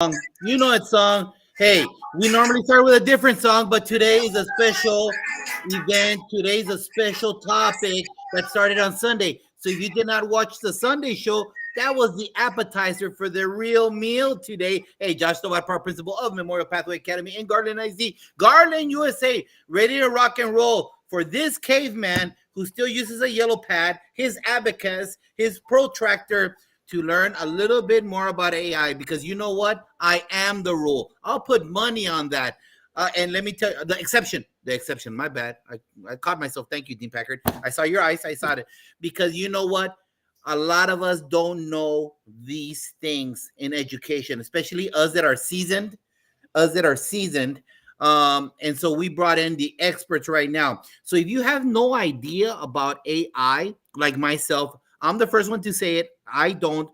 You know that song. Hey, we normally start with a different song, but today is a special event. Today is a special topic that started on Sunday. So if you did not watch the Sunday show, that was the appetizer for the real meal today. Hey, Josh Tovar, Park Principal of Memorial Pathway Academy in Garland, IZ, Garland, USA, ready to rock and roll for this caveman who still uses a yellow pad, his abacus, his protractor, to learn a little bit more about AI because you know what? I am the rule. I'll put money on that. And let me tell you, the exception, my bad. I caught myself. Thank you, Dean Packard. I saw your eyes. I saw it. Because you know what? A lot of us don't know these things in education, especially us that are seasoned. And so we brought in the experts right now. So if you have no idea about AI, like myself, I'm the first one to say it. I don't.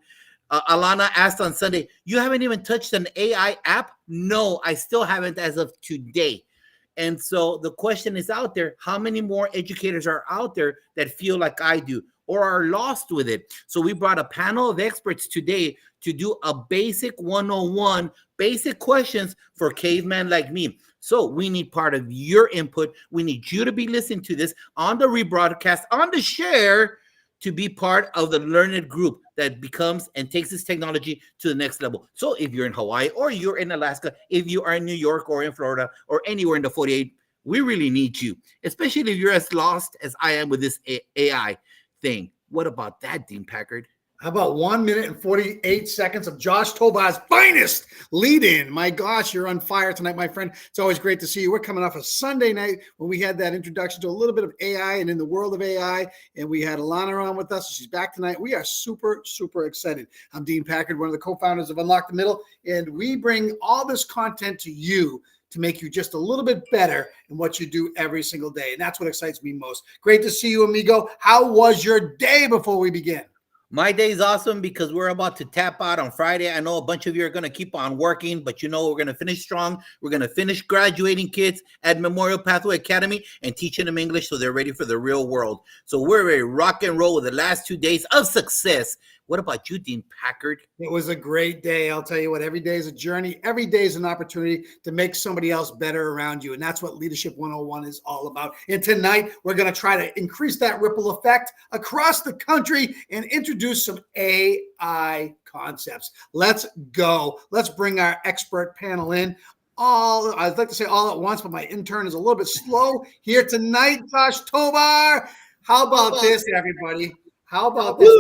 Alana asked on Sunday, you haven't even touched an AI app? No, I still haven't as of today. And so the question is out there, how many more educators are out there that feel like I do or are lost with it? So we brought a panel of experts today to do a basic 101, basic questions for cavemen like me. So we need part of your input. We need you to be listening to this on the rebroadcast, on the share, to be part of the learned group that becomes and takes this technology to the next level. So if you're in Hawaii or you're in Alaska, if you are in New York or in Florida or anywhere in the 48, we really need you, especially if you're as lost as I am with this AI thing. What about that, Dean Packard? How about 1 minute and 48 seconds of Josh Tobar's finest lead in? My gosh, you're on fire tonight, my friend. It's always great to see you. We're coming off a Sunday night when we had that introduction to a little bit of AI and in the world of AI. And we had Alana on with us. She's back tonight. We are super, super excited. I'm Dean Packard, one of the co-founders of Unlock the Middle. And we bring all this content to you to make you just a little bit better in what you do every single day. And that's what excites me most. Great to see you, amigo. How was your day before we begin? My day's awesome because we're about to tap out on Friday. I know a bunch of you are going to keep on working, but you know we're going to finish strong. We're going to finish graduating kids at Memorial Pathway Academy and teaching them English so they're ready for the real world. So we're ready to rock and roll with the last 2 days of success. What about you, Dean Packard? It was a great day. I'll tell you what, every day is a journey. Every day is an opportunity to make somebody else better around you. And that's what Leadership 101 is all about. And tonight, we're going to try to increase that ripple effect across the country and introduce some AI concepts. Let's go. Let's bring our expert panel in. I'd like to say all at once, but my intern is a little bit slow here tonight. Josh Tovar. How about this, everybody? How about this?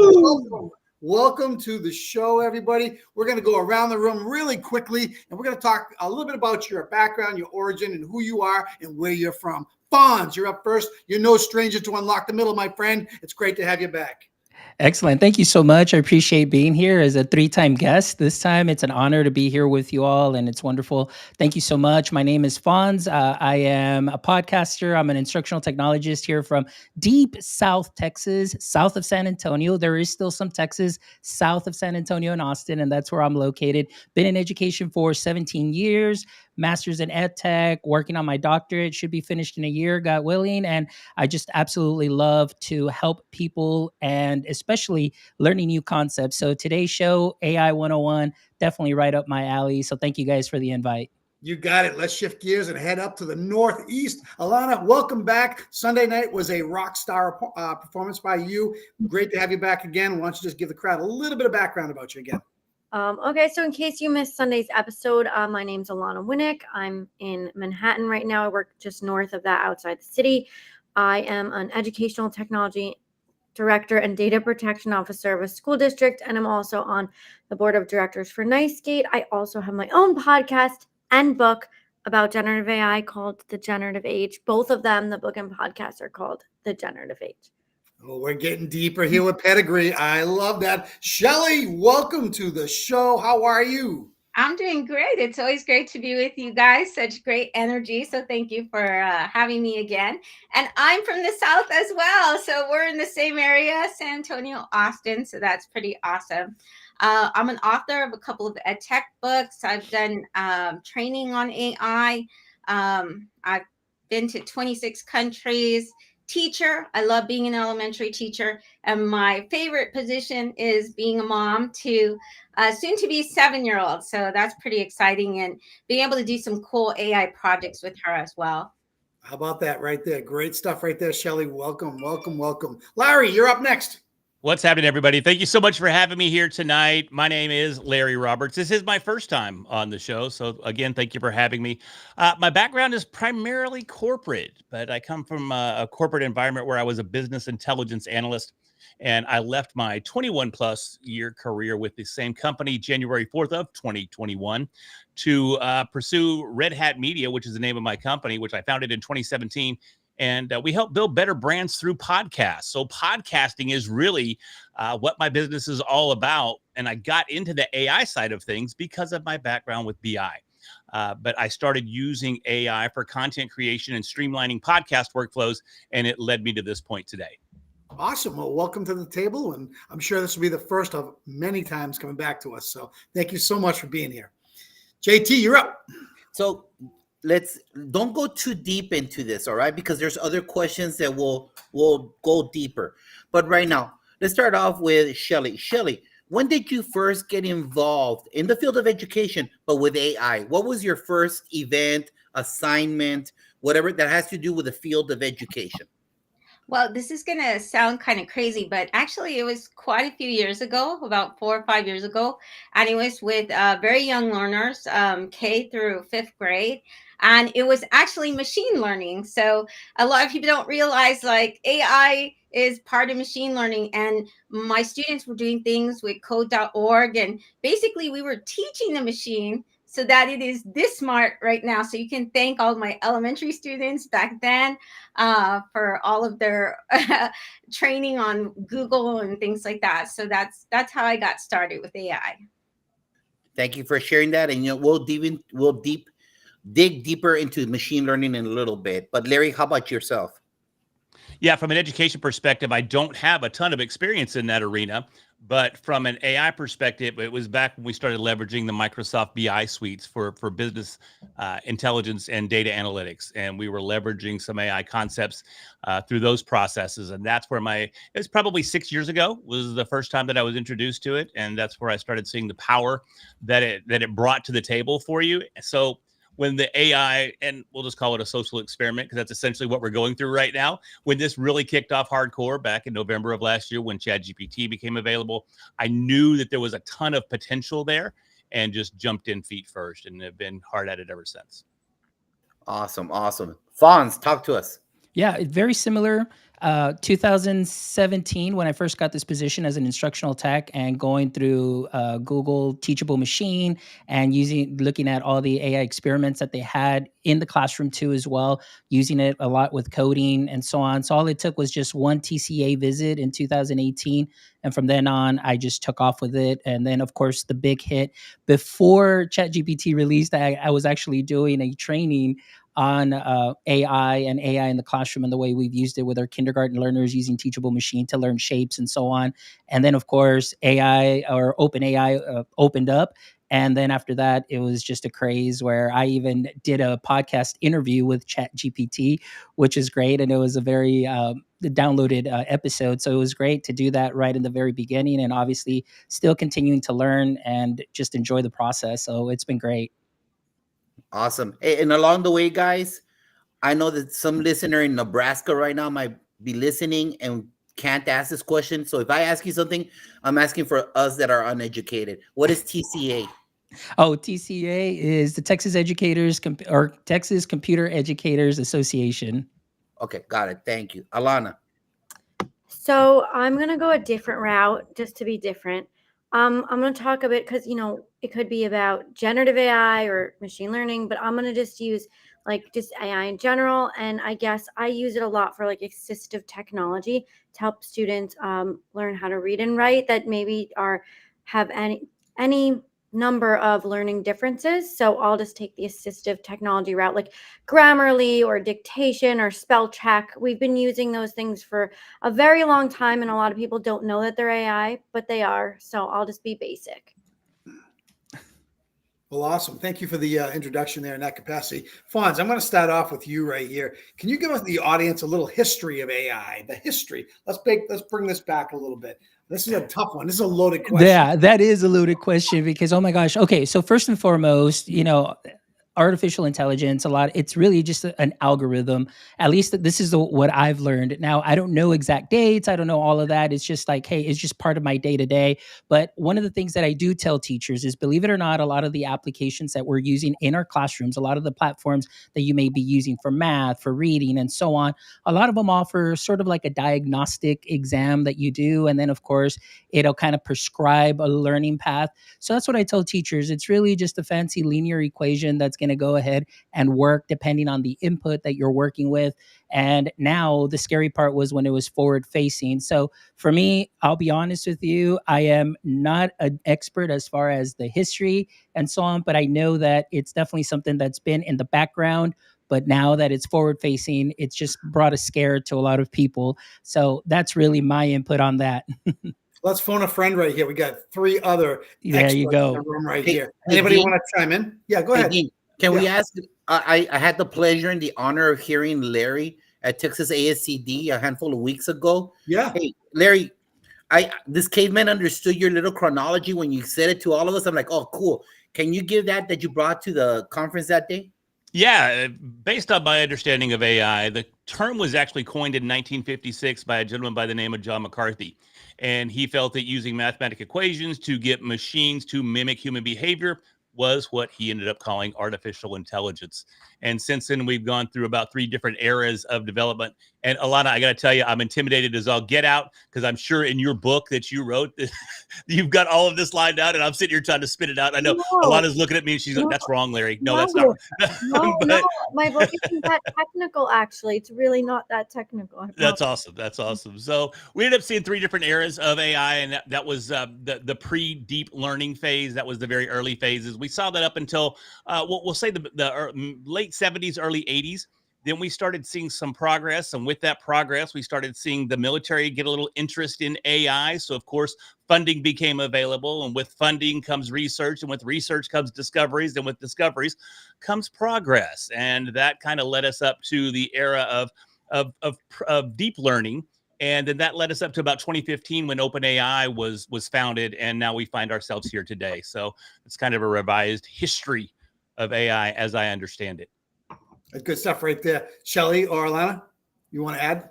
Welcome to the show, everybody. We're going to go around the room really quickly, and we're going to talk a little bit about your background, your origin, and who you are and where you're from. Fonz, you're up first. You're no stranger to Unlock the Middle, my friend. It's great to have you back. Excellent. Thank you so much. I appreciate being here as a 3-time guest. This time it's an honor to be here with you all, and it's wonderful. Thank you so much. My name is Fonz. I am a podcaster. I'm an instructional technologist here from deep South Texas, south of San Antonio. There is still some Texas south of San Antonio and Austin, and that's where I'm located. Been in education for 17 years, master's in ed tech, working on my doctorate, should be finished in a year, God willing. And I just absolutely love to help people and especially learning new concepts. So today's show, AI 101, definitely right up my alley. So thank you guys for the invite. You got it. Let's shift gears and head up to the Northeast. Alana, welcome back. Sunday night was a rock star performance by you. Great to have you back again. Why don't you just give the crowd a little bit of background about you again? Okay, so in case you missed Sunday's episode, my name's Alana Winnick. I'm in Manhattan right now. I work just north of that outside the city. I am an educational technology director and data protection officer of a school district, and I'm also on the board of directors for NiceGate. I also have my own podcast and book about generative AI called The Generative Age. Both of them, the book and podcast, are called The Generative Age. Oh, we're getting deeper here with pedigree. I love that. Shelly, welcome to the show. How are you? I'm doing great. It's always great to be with you guys. Such great energy. So thank you for having me again. And I'm from the South as well. So we're in the same area, San Antonio, Austin. So that's pretty awesome. I'm an author of a couple of ed tech books. I've done training on AI. I've been to 26 countries. teacher. I love being an elementary teacher. And my favorite position is being a mom to soon to be 7-year-old. So that's pretty exciting, and being able to do some cool AI projects with her as well. How about that right there? Great stuff right there, Shelly. Welcome, welcome, welcome. Larry, you're up next. What's happening, everybody? Thank you so much for having me here tonight. My name is Larry Roberts. This is my first time on the show. So, again, thank you for having me. My background is primarily corporate, but I come from a corporate environment where I was a business intelligence analyst. And I left my 21 plus year career with the same company January 4th of 2021 to pursue Red Hat Media, which is the name of my company, which I founded in 2017. And we help build better brands through podcasts. So podcasting is really what my business is all about. And I got into the AI side of things because of my background with BI. But I started using AI for content creation and streamlining podcast workflows, and it led me to this point today. Awesome. Well, welcome to the table. And I'm sure this will be the first of many times coming back to us. So thank you so much for being here. JT, you're up. So don't go too deep into this, all right? Because there's other questions that will go deeper. But right now, let's start off with Shelly. Shelly, when did you first get involved in the field of education, but with AI? What was your first event, assignment, whatever that has to do with the field of education? Well, this is going to sound kind of crazy, but actually, it was quite a few years ago, about 4 or 5 years ago. And it was with very young learners, K through 5th grade. And it was actually machine learning. So a lot of people don't realize like AI is part of machine learning. And my students were doing things with code.org. And basically, we were teaching the machine so that it is this smart right now. So you can thank all my elementary students back then for all of their training on Google and things like that. So that's how I got started with AI. Thank you for sharing that. And we'll dig deeper into machine learning in a little bit. But Larry, how about yourself? Yeah, from an education perspective, I don't have a ton of experience in that arena. But from an AI perspective, it was back when we started leveraging the Microsoft BI suites for business intelligence and data analytics. And we were leveraging some AI concepts through those processes. And that's where it was probably 6 years ago was the first time that I was introduced to it. And that's where I started seeing the power that it brought to the table for you. So when the AI, and we'll just call it a social experiment, because that's essentially what we're going through right now. When this really kicked off hardcore back in November of last year, when ChatGPT became available, I knew that there was a ton of potential there and just jumped in feet first and have been hard at it ever since. Awesome. Fonz, talk to us. Yeah, very similar. 2017, when I first got this position as an instructional tech and going through Google Teachable Machine and looking at all the AI experiments that they had in the classroom too as well, using it a lot with coding and so on. So all it took was just one TCA visit in 2018. And from then on, I just took off with it. And then, of course, the big hit before ChatGPT released, I was actually doing a training on AI and AI in the classroom and the way we've used it with our kindergarten learners using Teachable Machine to learn shapes and so on. And then, of course, AI or OpenAI opened up. And then after that, it was just a craze where I even did a podcast interview with ChatGPT, which is great. And it was a very downloaded episode. So it was great to do that right in the very beginning and obviously still continuing to learn and just enjoy the process. So it's been great. Awesome. Hey, and along the way, guys, I know that some listener in Nebraska right now might be listening and can't ask this question. So if I ask you something, I'm asking for us that are uneducated. What is TCA? Oh, TCA is the Texas Computer Educators Association. Okay, got it. Thank you. Alana. So I'm going to go a different route just to be different. I'm going to talk a bit because, it could be about generative AI or machine learning, but I'm going to just use just AI in general. And I guess I use it a lot for assistive technology to help students learn how to read and write that maybe have any number of learning differences. So I'll just take the assistive technology route, like Grammarly or dictation or spell check. We've been using those things for a very long time, and a lot of people don't know that they're AI, but they are. So I'll just be basic. Well, awesome. Thank you for the introduction there in that capacity. Fonz, I'm going to start off with you right here. Can you give us the audience a little history of AI, the history? Let's bring this back a little bit. This is a tough one. This is a loaded question. Yeah, that is a loaded question because, oh my gosh. Okay, so first and foremost, artificial intelligence, it's really just an algorithm. At least this is what I've learned. Now, I don't know exact dates. I don't know all of that. It's just like, hey, it's just part of my day to day. But one of the things that I do tell teachers is, believe it or not, a lot of the applications that we're using in our classrooms, a lot of the platforms that you may be using for math, for reading, and so on, a lot of them offer sort of like a diagnostic exam that you do. And then, of course, it'll kind of prescribe a learning path. So that's what I tell teachers. It's really just a fancy linear equation that's going to go ahead and work depending on the input that you're working with. And now the scary part was when it was forward facing. So for me, I'll be honest with you, I am not an expert as far as the history and so on, but I know that it's definitely something that's been in the background. But now that it's forward facing, it's just brought a scare to a lot of people. So that's really my input on that. Let's phone a friend right here. We got 3 other There you experts in go. the room right Hey, here. hey, Anybody Dean? want to chime in? Yeah, go Hey, ahead. Dean, can we Yeah. ask? I had the pleasure and the honor of hearing Larry at Texas ASCD a handful of weeks ago. Yeah. Hey, Larry, this caveman understood your little chronology when you said it to all of us. I'm like, oh, cool. Can you give that you brought to the conference that day? Yeah, based on my understanding of AI, the term was actually coined in 1956 by a gentleman by the name of John McCarthy. And he felt that using mathematical equations to get machines to mimic human behavior was what he ended up calling artificial intelligence. And since then, we've gone through about 3 different eras of development. And Alana, I got to tell you, I'm intimidated as all get out, because I'm sure in your book that you wrote, you've got all of this lined out, and I'm sitting here trying to spit it out. I know Alana's looking at me and she's like, that's wrong, Larry. No, that's not. No, my book isn't that technical, actually. It's really not that technical. That's awesome. That's awesome. So we ended up seeing 3 different eras of AI, and that was the pre-deep learning phase. That was the very early phases. We saw that up until we'll say the late 70s, early 80s. Then we started seeing some progress, and with that progress, we started seeing the military get a little interest in AI. So, of course, funding became available, and with funding comes research, and with research comes discoveries, and with discoveries comes progress. And that kind of led us up to the era of deep learning. And then that led us up to about 2015 when OpenAI was founded, and now we find ourselves here today. So it's kind of a revised history of AI as I understand it. That's good stuff right there. Shelly or Alana, you want to add?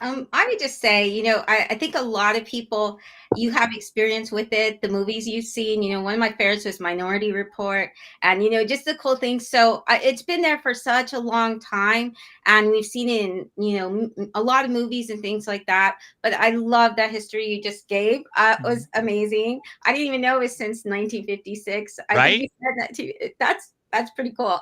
I would just say, I think a lot of people, you have experience with it, the movies you've seen, one of my favorites was Minority Report, and, just the cool thing. So it's been there for such a long time, and we've seen it in, a lot of movies and things like that. But I love that history you just gave. It was amazing. I didn't even know it was since 1956. I think you said that too. That's pretty cool.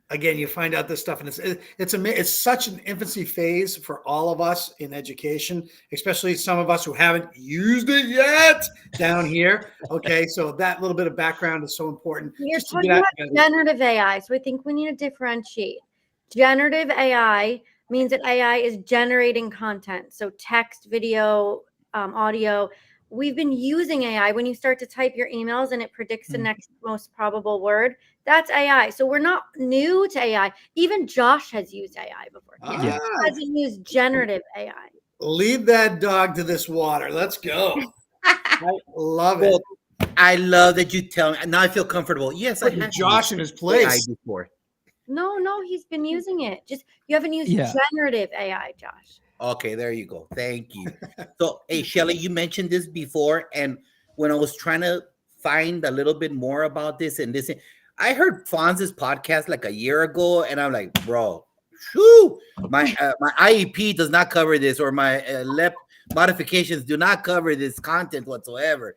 Again, you find out this stuff, and it's such an infancy phase for all of us in education, especially some of us who haven't used it yet down here. Okay, so that little bit of background is so important. You're talking about generative AI, so I think we need to differentiate. Generative AI means that AI is generating content, so text, video, audio. We've been using AI. When you start to type your emails and it predicts the next most probable word, that's AI. So we're not new to AI. Even Josh has used AI before. He hasn't used generative AI. Lead that dog to this water. Let's go. I love it. I love that you tell me. Now I feel comfortable. Yes, I have Josh in his place AI before. No, he's been using it. Just you haven't used generative AI, Josh. Okay, there you go. Thank you. So, hey, Shelly, you mentioned this before, and when I was trying to find a little bit more about this and this, I heard Fonz's podcast like a year ago, and I'm like, bro, shoo, my IEP does not cover this, or my LEP modifications do not cover this content whatsoever.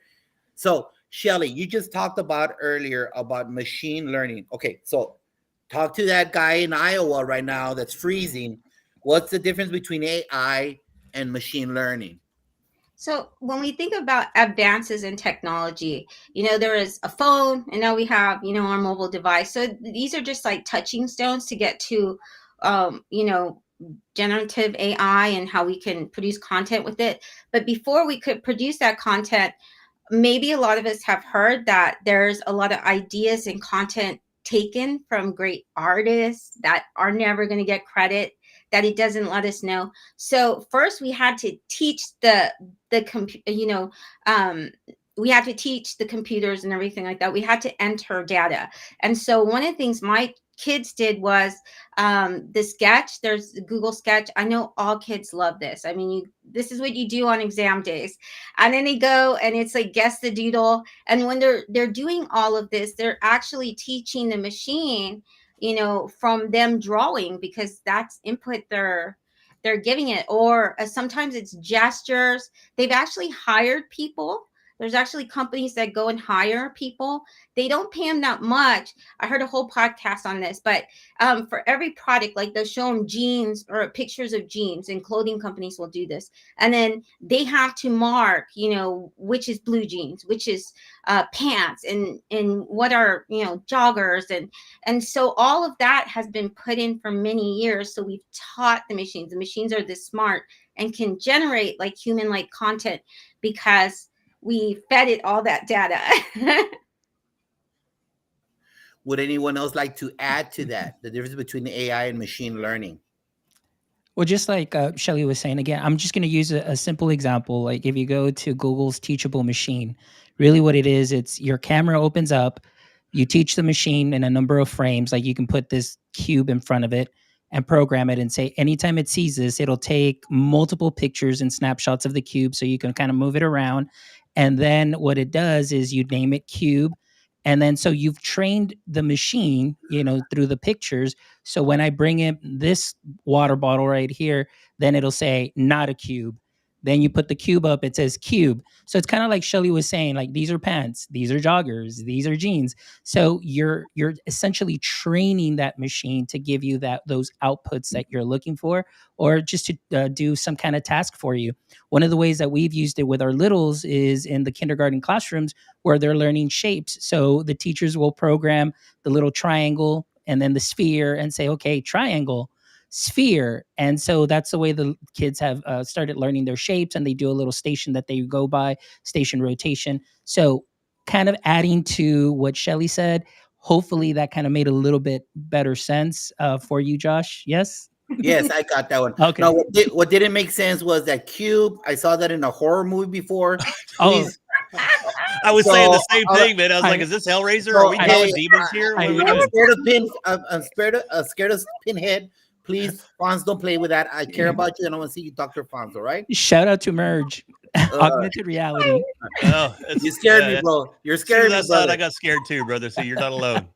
So, Shelly, you just talked about earlier about machine learning. Okay, so talk to that guy in Iowa right now that's freezing. What's the difference between AI and machine learning? So when we think about advances in technology, there is a phone, and now we have, our mobile device. So these are just like touching stones to get to, generative AI and how we can produce content with it. But before we could produce that content, maybe a lot of us have heard that there's a lot of ideas and content taken from great artists that are never going to get credit, that it doesn't let us know. So first we had to teach we had to teach the computers and everything like that. We had to enter data. And so one of the things my kids did was the sketch. There's the Google Sketch. I know all kids love this. I mean, this is what you do on exam days. And then they go and it's like guess the doodle. And when they're doing all of this, they're actually teaching the machine, from them drawing, because that's input they're giving it. Or sometimes it's gestures. They've actually hired people. There's actually companies that go and hire people. They don't pay them that much. I heard a whole podcast on this, but for every product, like they'll show them jeans or pictures of jeans, and clothing companies will do this. And then they have to mark, which is blue jeans, which is pants, and what are, joggers. And so all of that has been put in for many years. So we've taught the machines. The machines are this smart and can generate like human-like content because we fed it all that data. Would anyone else like to add to that? The difference between AI and machine learning? Well, just like Shelly was saying again, I'm just going to use a simple example. Like if you go to Google's teachable machine, really what it is, it's your camera opens up, you teach the machine in a number of frames. Like you can put this cube in front of it and program it and say, anytime it sees this, it'll take multiple pictures and snapshots of the cube so you can kind of move it around. And then what it does is you name it cube. And then so you've trained the machine, through the pictures. So when I bring in this water bottle right here, then it'll say not a cube. Then you put the cube up, it says cube. So it's kind of like Shelly was saying, like these are pants, these are joggers, these are jeans. So you're essentially training that machine to give you those outputs that you're looking for, or just to do some kind of task for you. One of the ways that we've used it with our littles is in the kindergarten classrooms where they're learning shapes. So the teachers will program the little triangle and then the sphere and say, okay, triangle, sphere. And so that's the way the kids have started learning their shapes, and they do a little station that they go by, station rotation. So kind of adding to what Shelly said, hopefully that kind of made a little bit better sense for you, Josh. Yes? Yes, I got that one. Okay. No, what didn't make sense was that cube. I saw that in a horror movie before. Oh, I was saying the same thing, man. I was I- like, is this Hellraiser? so, Are we hey, calling demons here? What are we I'm doing? scared of pins. I'm scared of Pinhead. Please, Fonz, don't play with that. I care about you, and I want to see you, Dr. Fonz. All right? shout out to Merge. Augmented reality. Oh, You scared me, bro. You're As soon scaring as me, I saw it, I brother. got scared too, brother. So you're not alone.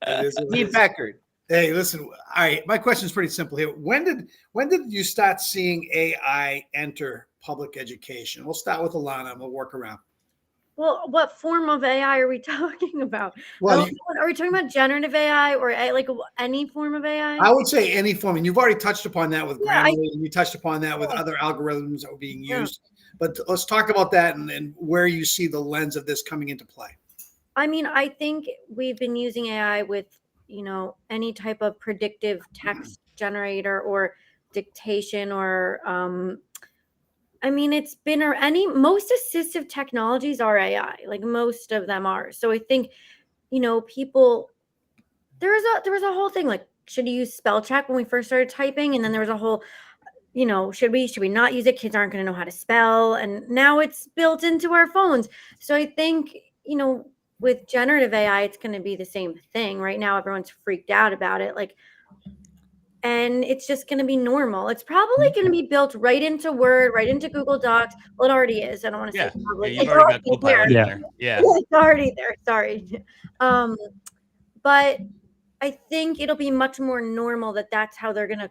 It is what it Dean is. Packard. Hey, listen. All right, my question is pretty simple here. When did you start seeing AI enter public education? We'll start with Alana, and we'll work around. Well, what form of AI are we talking about? Well, Are we talking about generative AI or like any form of AI? I would say any form, and you've already touched upon that with Yeah, Grammarly, and you touched upon that with other algorithms that were being Yeah. used. But let's talk about that and where you see the lens of this coming into play. I mean, I think we've been using AI with, any type of predictive text generator or dictation or, I mean, it's been most assistive technologies are AI, like most of them are. So I think, people, there was a whole thing like, should you use spell check when we first started typing? And then there was a whole, should we not use it? Kids aren't going to know how to spell. And now it's built into our phones. So I think, with generative AI, it's going to be the same thing. Right now, everyone's freaked out about it. And it's just going to be normal. It's probably going to be built right into Word, right into Google Docs. Well, it already is. I don't want to Yeah. say probably. You've It's already got already there. Copilot in Yeah. there. Yeah. It's already there. Sorry. But I think it'll be much more normal that's how they're going to,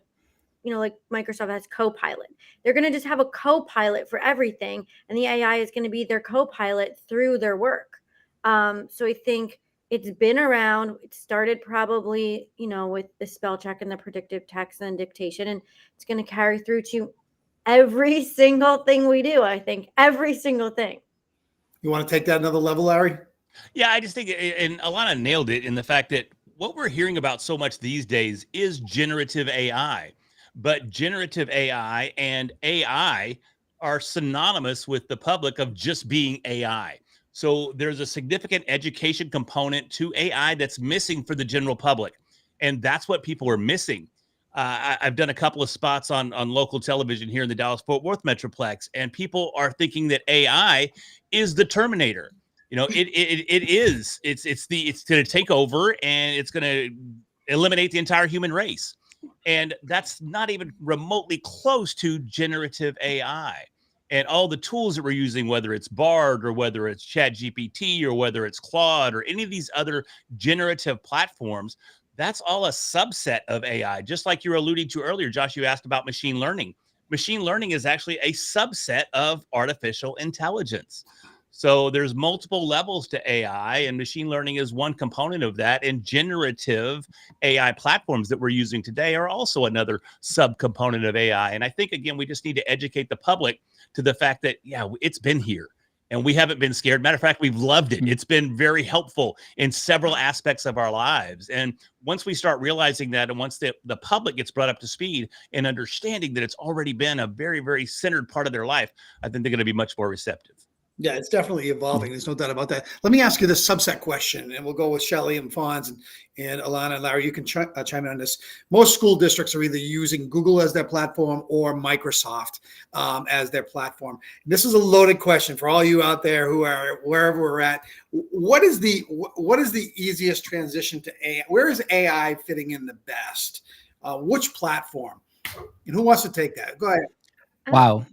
like Microsoft has Copilot. They're going to just have a Copilot for everything. And the AI is going to be their Copilot through their work. So I think it's been around. It started probably, with the spell check and the predictive text and dictation, and it's going to carry through to every single thing we do. I think every single thing. You want to take that another level, Larry? Yeah, I just think, and Alana nailed it in the fact that what we're hearing about so much these days is generative AI. But generative AI and AI are synonymous with the public of just being AI. So there's a significant education component to AI that's missing for the general public. And that's what people are missing. I've done a couple of spots on local television here in the Dallas-Fort Worth Metroplex, and people are thinking that AI is the Terminator. It is. It's going to take over, and it's going to eliminate the entire human race. And that's not even remotely close to generative AI. And all the tools that we're using, whether it's Bard or whether it's Chat GPT or whether it's Claude or any of these other generative platforms, that's all a subset of AI. Just like you were alluding to earlier, Josh, you asked about machine learning. Machine learning is actually a subset of artificial intelligence. So there's multiple levels to AI, and machine learning is one component of that. And generative AI platforms that we're using today are also another subcomponent of AI. And I think, again, we just need to educate the public to the fact that, yeah, it's been here and we haven't been scared. Matter of fact, we've loved it. It's been very helpful in several aspects of our lives. And once we start realizing that, and once the public gets brought up to speed and understanding that it's already been a very, very centered part of their life, I think they're going to be much more receptive. Yeah, it's definitely evolving. There's no doubt about that. Let me ask you this subset question, and we'll go with Shelley and Fonz and Alana and Larry. You can chime in on this. Most school districts are either using Google as their platform or Microsoft as their platform. This is a loaded question for all you out there who are wherever we're at. What is the easiest transition to AI? Where is AI fitting in the best? Which platform? And who wants to take that? Go ahead. Wow.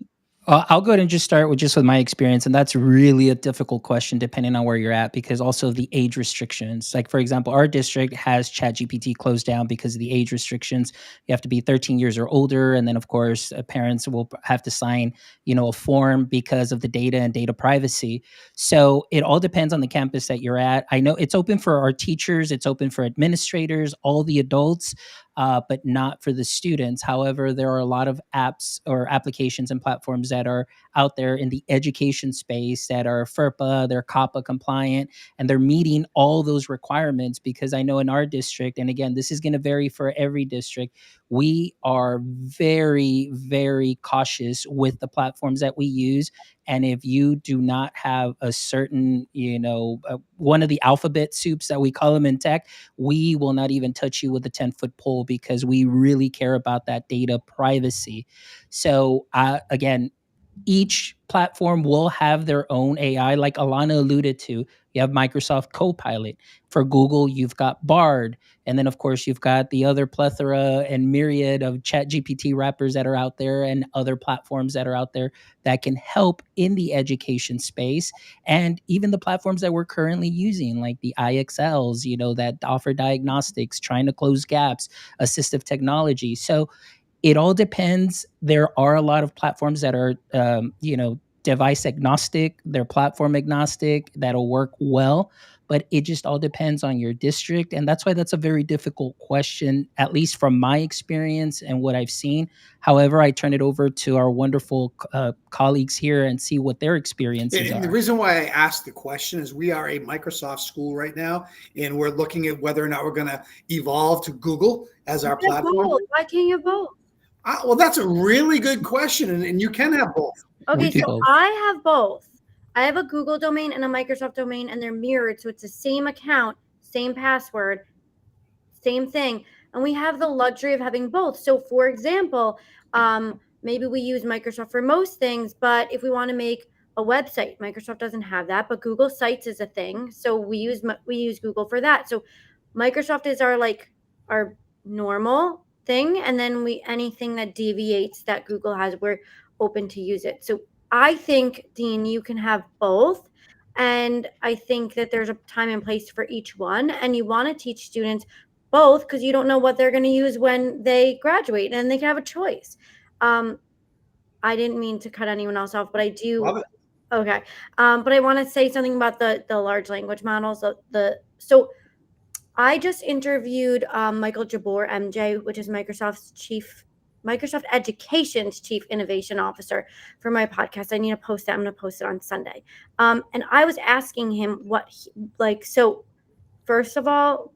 I'll go ahead and just start with my experience, and that's really a difficult question depending on where you're at, because also the age restrictions. Like, for example, our district has ChatGPT closed down because of the age restrictions. You have to be 13 years or older, and then of course parents will have to sign, a form because of the data and data privacy. So it all depends on the campus that you're at. I know it's open for our teachers, it's open for administrators, all the adults. But not for the students. However, there are a lot of apps or applications and platforms that are out there in the education space that are FERPA, they're COPPA compliant, and they're meeting all those requirements. Because I know in our district, and again, this is going to vary for every district, we are very, very cautious with the platforms that we use. And if you do not have a certain, one of the alphabet soups that we call them in tech, we will not even touch you with a 10-foot pole because we really care about that data privacy. So again, each platform will have their own AI, like Alana alluded to. You have Microsoft Copilot. For Google, you've got Bard. And then, of course, you've got the other plethora and myriad of Chat GPT wrappers that are out there and other platforms that are out there that can help in the education space. And even the platforms that we're currently using, like the IXLs, that offer diagnostics, trying to close gaps, assistive technology. So it all depends. There are a lot of platforms that are, device agnostic, they're platform agnostic, that'll work well, but it just all depends on your district. And that's why that's a very difficult question, at least from my experience and what I've seen. However, I turn it over to our wonderful colleagues here and see what their experiences And are. the reason why I asked the question is we are a Microsoft school right now, and we're looking at whether or not we're going to evolve to Google as our platform. Why can't you both? Well, that's a really good question, and you can have both. Okay, do so both. I have both. I have a Google domain and a Microsoft domain, and they're mirrored. So it's the same account, same password, same thing. And we have the luxury of having both. So, for example, maybe we use Microsoft for most things, but if we want to make a website, Microsoft doesn't have that, but Google Sites is a thing. So we use Google for that. So Microsoft is our normal thing, and then anything that deviates that Google has, we're open to use it. So I think, Dean, you can have both. And I think that there's a time and place for each one. And you want to teach students both because you don't know what they're going to use when they graduate, and they can have a choice. I didn't mean to cut anyone else off, but I do. Love it. Okay. But I want to say something about the large language models. So I just interviewed Michael Jabbour, MJ, which is Microsoft Education's Chief Innovation Officer, for my podcast. I need to post that. I'm going to post it on Sunday. And I was asking him so first of all,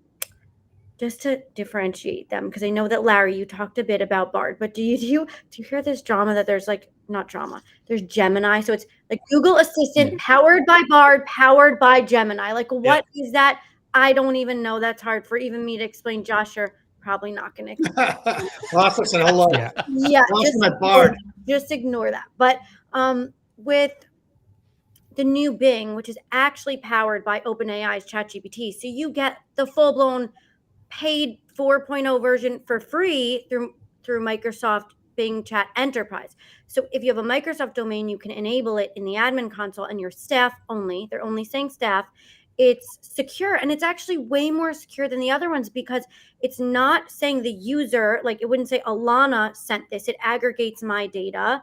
just to differentiate them, because I know that Larry, you talked a bit about Bard, but do you hear this drama that there's not drama. There's Gemini. So it's like Google Assistant powered by Bard, powered by Gemini. Like, what is that? I don't even know. That's hard for even me to explain. Josh, you're probably not going to explain. Awesome said hello. Yeah, Bard. just ignore that. But with the new Bing, which is actually powered by OpenAI's ChatGPT, so you get the full-blown paid 4.0 version for free through Microsoft Bing Chat Enterprise. So if you have a Microsoft domain, you can enable it in the admin console, and your staff only, they're only saying staff, it's secure, and it's actually way more secure than the other ones because it's not saying the user, like it wouldn't say Alana sent this, it aggregates my data.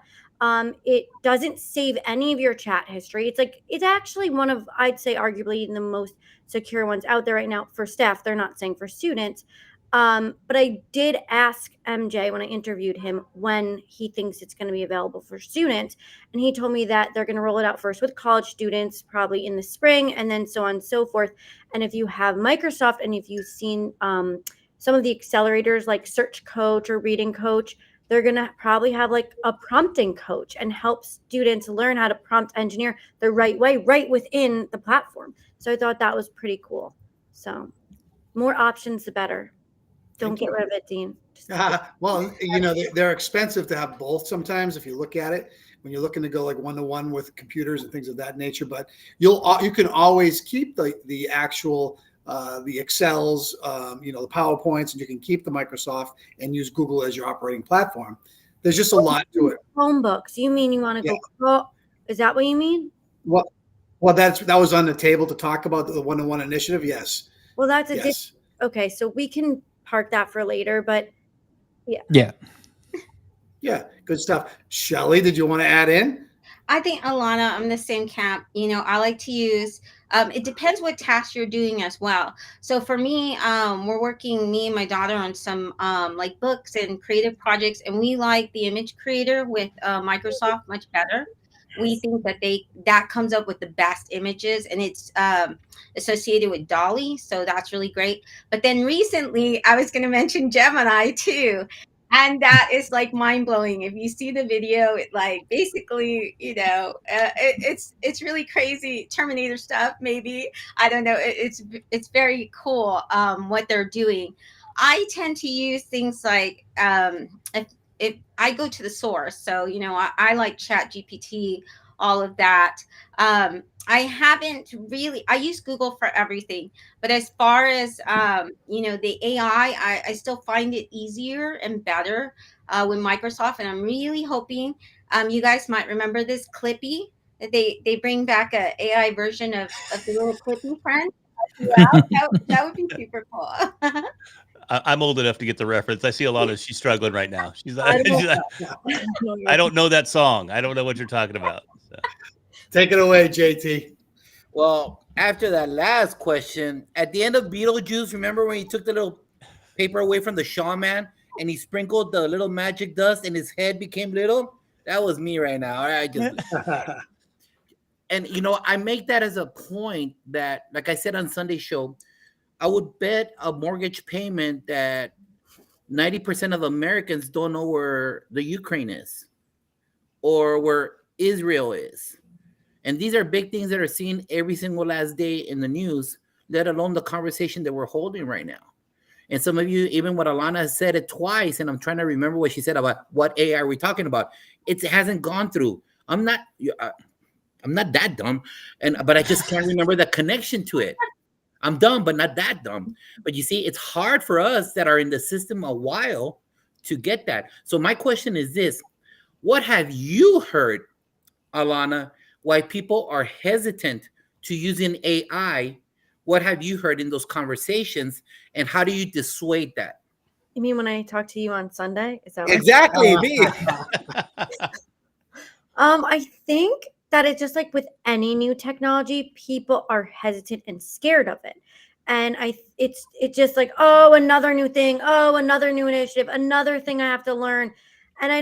It doesn't save any of your chat history. It's actually one of, I'd say, arguably the most secure ones out there right now for staff. They're not saying for students. But I did ask MJ when I interviewed him when he thinks it's going to be available for students. And he told me that they're going to roll it out first with college students, probably in the spring, and then so on and so forth. And if you have Microsoft and if you've seen some of the accelerators like Search Coach or Reading Coach, they're going to probably have like a prompting coach and help students learn how to prompt engineer the right way, right within the platform. So I thought that was pretty cool. So more options, the better. Don't get rid of it, Dean. Well, they're expensive to have both sometimes if you look at it, when you're looking to go like one-to-one with computers and things of that nature. But you can always keep the actual the Excels, the PowerPoints, and you can keep the Microsoft and use Google as your operating platform. There's just a lot to it. Chromebooks. You mean you want to go? Is that what you mean? Well, that was on the table to talk about the one-to-one initiative. Yes. Well, that's a okay. So we can park that for later, but yeah, good stuff. Shelly, did you want to add in? I think, Alana, I'm the same camp. I like to use, it depends what task you're doing as well. So for me, we're working, me and my daughter, on some like books and creative projects, and we like the image creator with Microsoft much better. We think that comes up with the best images, and it's associated with Dolly, so that's really great. But then recently, I was going to mention Gemini too. And that is like mind blowing. If you see the video, it like basically, it's really crazy Terminator stuff. Maybe, I don't know. It's very cool what they're doing. I tend to use things like if I go to the source. So I like ChatGPT, all of that. I haven't really, I use Google for everything, but as far as, the AI, I still find it easier and better with Microsoft. And I'm really hoping you guys might remember this Clippy, that they bring back a AI version of the little Clippy friend. Yeah, that would be super cool. I'm old enough to get the reference. I see Alana, she's struggling right now. I don't know that song. I don't know what you're talking about. So. Take it away, JT. Well, after that last question, at the end of Beetlejuice, remember when he took the little paper away from the shaman and he sprinkled the little magic dust and his head became little? That was me right now. I just and I make that as a point that, like I said on Sunday show, I would bet a mortgage payment that 90% of Americans don't know where the Ukraine is or where Israel is. And these are big things that are seen every single last day in the news, let alone the conversation that we're holding right now. And some of you, even what Alana has said it twice, and I'm trying to remember what she said about what AI are we talking about. It hasn't gone through. I'm not that dumb, but I just can't remember the connection to it. I'm dumb, but not that dumb. But you see, it's hard for us that are in the system a while to get that. So my question is this: what have you heard, Alana, why people are hesitant to using AI? What have you heard in those conversations, and how do you dissuade that? You mean when I talked to you on Sunday? Is that exactly me? I think that it's just like with any new technology, people are hesitant and scared of it. And it's just like, oh, another new thing, oh, another new initiative, another thing I have to learn. And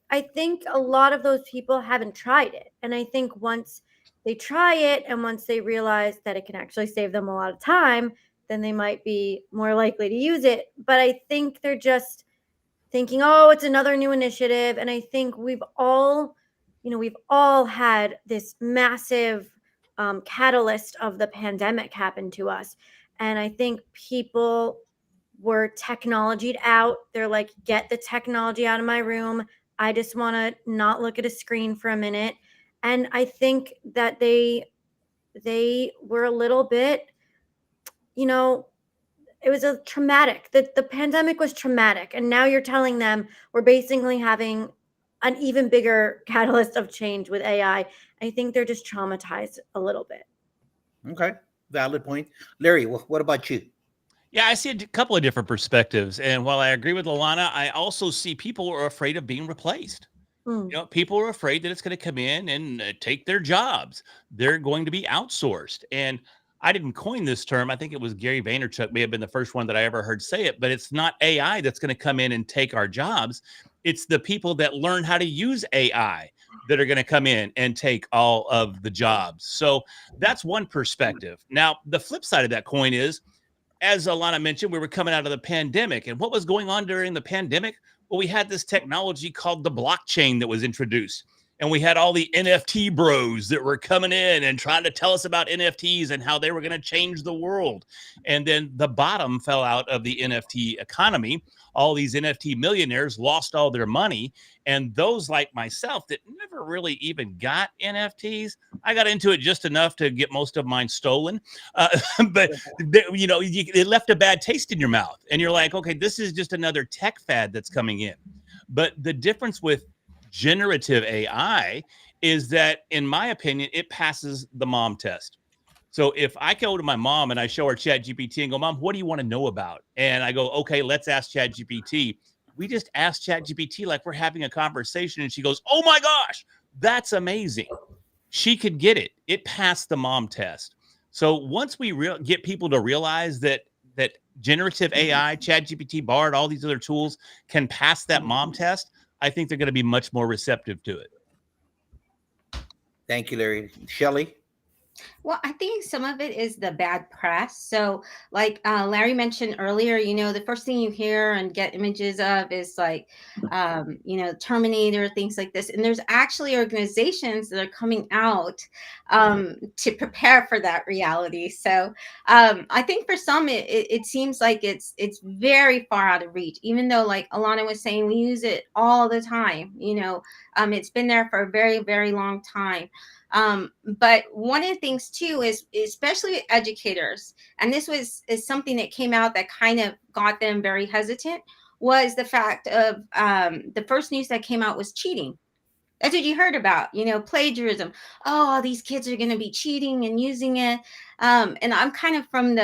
I think a lot of those people haven't tried it. And I think once they try it and once they realize that it can actually save them a lot of time, then they might be more likely to use it. But I think they're just thinking, oh, it's another new initiative. And I think we've all had this massive catalyst of the pandemic happen to us. And I think people were technologied out. They're like, get the technology out of my room. I just want to not look at a screen for a minute. And I think that they were a little bit, it was a traumatic. The pandemic was traumatic, and now you're telling them we're basically having an even bigger catalyst of change with AI. I think they're just traumatized a little bit. Okay, valid point. Larry, what about you? Yeah, I see a couple of different perspectives. And while I agree with Alana, I also see people are afraid of being replaced. People are afraid that it's going to come in and take their jobs. They're going to be outsourced. And I didn't coin this term. I think it was Gary Vaynerchuk may have been the first one that I ever heard say it, but it's not AI that's going to come in and take our jobs. It's the people that learn how to use AI that are going to come in and take all of the jobs. So that's one perspective. Now, the flip side of that coin is, as Alana mentioned, we were coming out of the pandemic. And what was going on during the pandemic? Well, we had this technology called the blockchain that was introduced. And we had all the NFT bros that were coming in and trying to tell us about NFTs and how they were going to change the world. And then the bottom fell out of the NFT economy. All these NFT millionaires lost all their money. And those like myself that never really even got NFTs, I got into it just enough to get most of mine stolen. But, it left a bad taste in your mouth. And you're like, okay, this is just another tech fad that's coming in. But the difference with generative AI is that, in my opinion, it passes the mom test. So if I go to my mom and I show her ChatGPT and go, Mom, what do you want to know about? And I go, okay, let's ask ChatGPT. We just ask ChatGPT like we're having a conversation. And she goes, oh my gosh, that's amazing. She could get it. It passed the mom test. So once we get people to realize that generative AI, ChatGPT, Bard, all these other tools can pass that mom test, I think they're going to be much more receptive to it. Thank you, Larry. Shelley? Well, I think some of it is the bad press. So, like Larry mentioned earlier, the first thing you hear and get images of is like, Terminator, things like this. And there's actually organizations that are coming out to prepare for that reality. So, I think for some, it seems like it's very far out of reach, even though, like Alana was saying, we use it all the time. It's been there for a very, very long time. But one of the things too is, especially with educators, and this is something that came out that kind of got them very hesitant, was the fact of the first news that came out was cheating. That's what you heard about, plagiarism. Oh, these kids are going to be cheating and using it. And I'm kind of from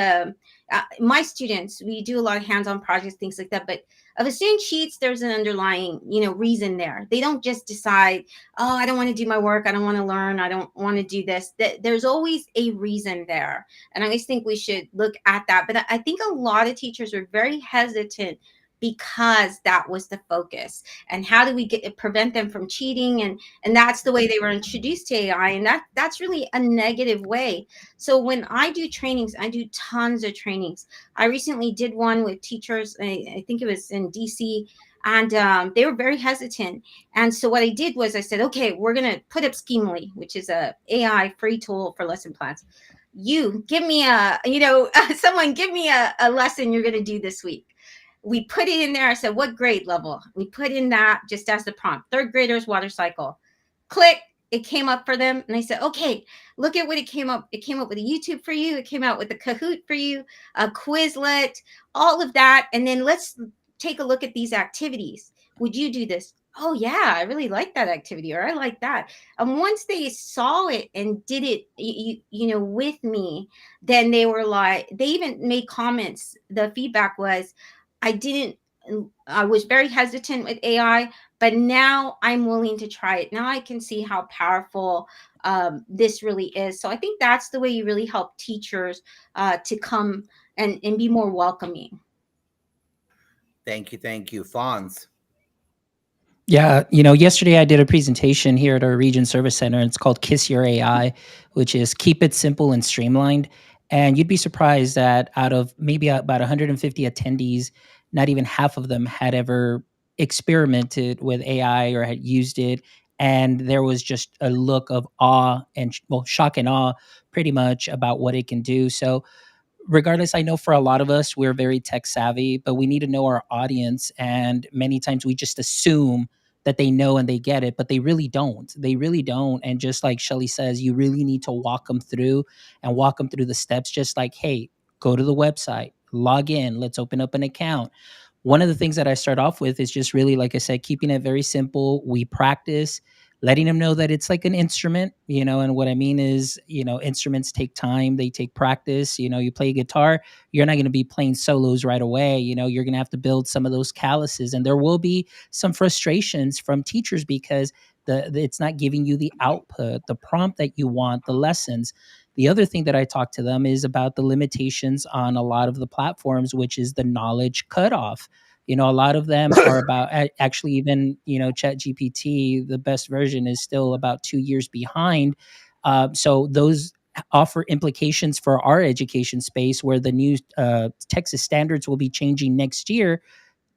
my students, we do a lot of hands-on projects, things like that. But if a student cheats, there's an underlying, reason there. They don't just decide, oh, I don't want to do my work. I don't want to learn. I don't want to do this. There's always a reason there. And I always think we should look at that. But I think a lot of teachers are very hesitant because that was the focus. And how do we prevent them from cheating? And that's the way they were introduced to AI. And that's really a negative way. So when I do trainings, I do tons of trainings. I recently did one with teachers. I think it was in DC. And they were very hesitant. And so what I did was I said, okay, we're going to put up Schemely, which is a AI free tool for lesson plans. You give me someone give me a lesson you're going to do this week. We put it in there. I said, what grade level? We put in that just as the prompt. Third graders water cycle. Click. It came up for them. And I said, okay, look at what it came up. It came up with a YouTube for you. It came out with a Kahoot for you, a Quizlet, all of that. And then let's take a look at these activities. Would you do this? Oh yeah, I really like that activity, or I like that. And once they saw it and did it, with me, then they were like, they even made comments. The feedback was, I was very hesitant with AI, but now I'm willing to try it. Now I can see how powerful this really is. So I think that's the way you really help teachers to come and be more welcoming. Thank you. Fonz? Yeah, yesterday I did a presentation here at our Region Service Center, and it's called Kiss Your AI, which is keep it simple and streamlined. And you'd be surprised that out of maybe about 150 attendees, not even half of them had ever experimented with AI or had used it, and there was just a look of awe and well, shock and awe pretty much about what it can do. So regardless, I know for a lot of us, we're very tech savvy, but we need to know our audience. And many times we just assume that they know and they get it, but they really don't. They really don't. And just like Shelly says, you really need to walk them through and walk them through the steps, just like, hey, go to the website, log in, let's open up an account. One of the things that I start off with is just really, like I said, keeping it very simple. We practice, letting them know that it's like an instrument, and what I mean is, instruments take time, they take practice. You play guitar, you're not going to be playing solos right away. You're going to have to build some of those calluses, and there will be some frustrations from teachers because it's not giving you the output, the prompt that you want, the lessons. The other thing that I talk to them is about the limitations on a lot of the platforms, which is the knowledge cutoff. A lot of them are about actually even, Chat GPT, the best version is still about 2 years behind. So those offer implications for our education space where the new Texas standards will be changing next year,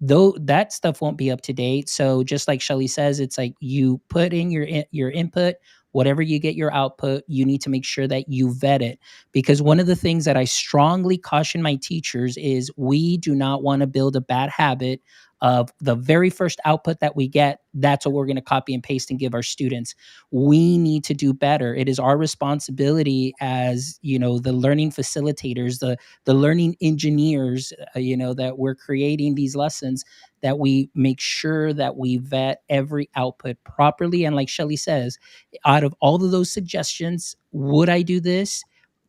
though that stuff won't be up to date. So just like Shelly says, it's like you put in your input, whatever you get your output, you need to make sure that you vet it. Because one of the things that I strongly caution my teachers is we do not want to build a bad habit of the very first output that we get, that's what we're going to copy and paste and give our students. We need to do better. It is our responsibility as, the learning facilitators, the learning engineers, that we're creating these lessons, that we make sure that we vet every output properly. And like Shelly says, out of all of those suggestions, would I do this?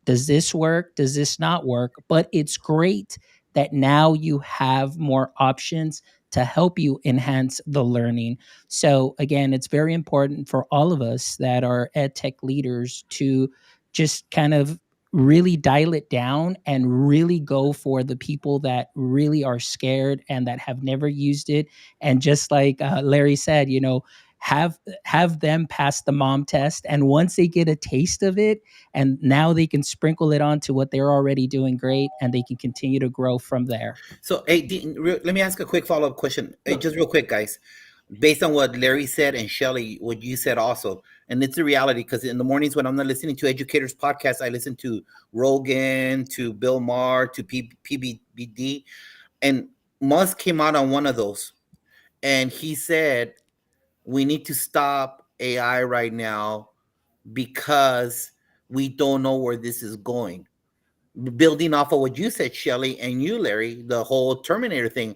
Does this work? Does this not work? But it's great that now you have more options to help you enhance the learning. So again, it's very important for all of us that are ed tech leaders to just kind of really dial it down and really go for the people that really are scared and that have never used it. And just like Larry said, have them pass the mom test. And once they get a taste of it, and now they can sprinkle it onto what they're already doing great, and they can continue to grow from there. So, hey, let me ask a quick follow up question. Hey, just real quick, guys. Based on what Larry said and Shelly, what you said also, and it's a reality because in the mornings when I'm not listening to educators podcasts, I listen to Rogan, to Bill Maher, to PBD, and Musk came out on one of those, and he said we need to stop AI right now because we don't know where this is going. Building off of what you said, Shelly, and you, Larry, the whole Terminator thing.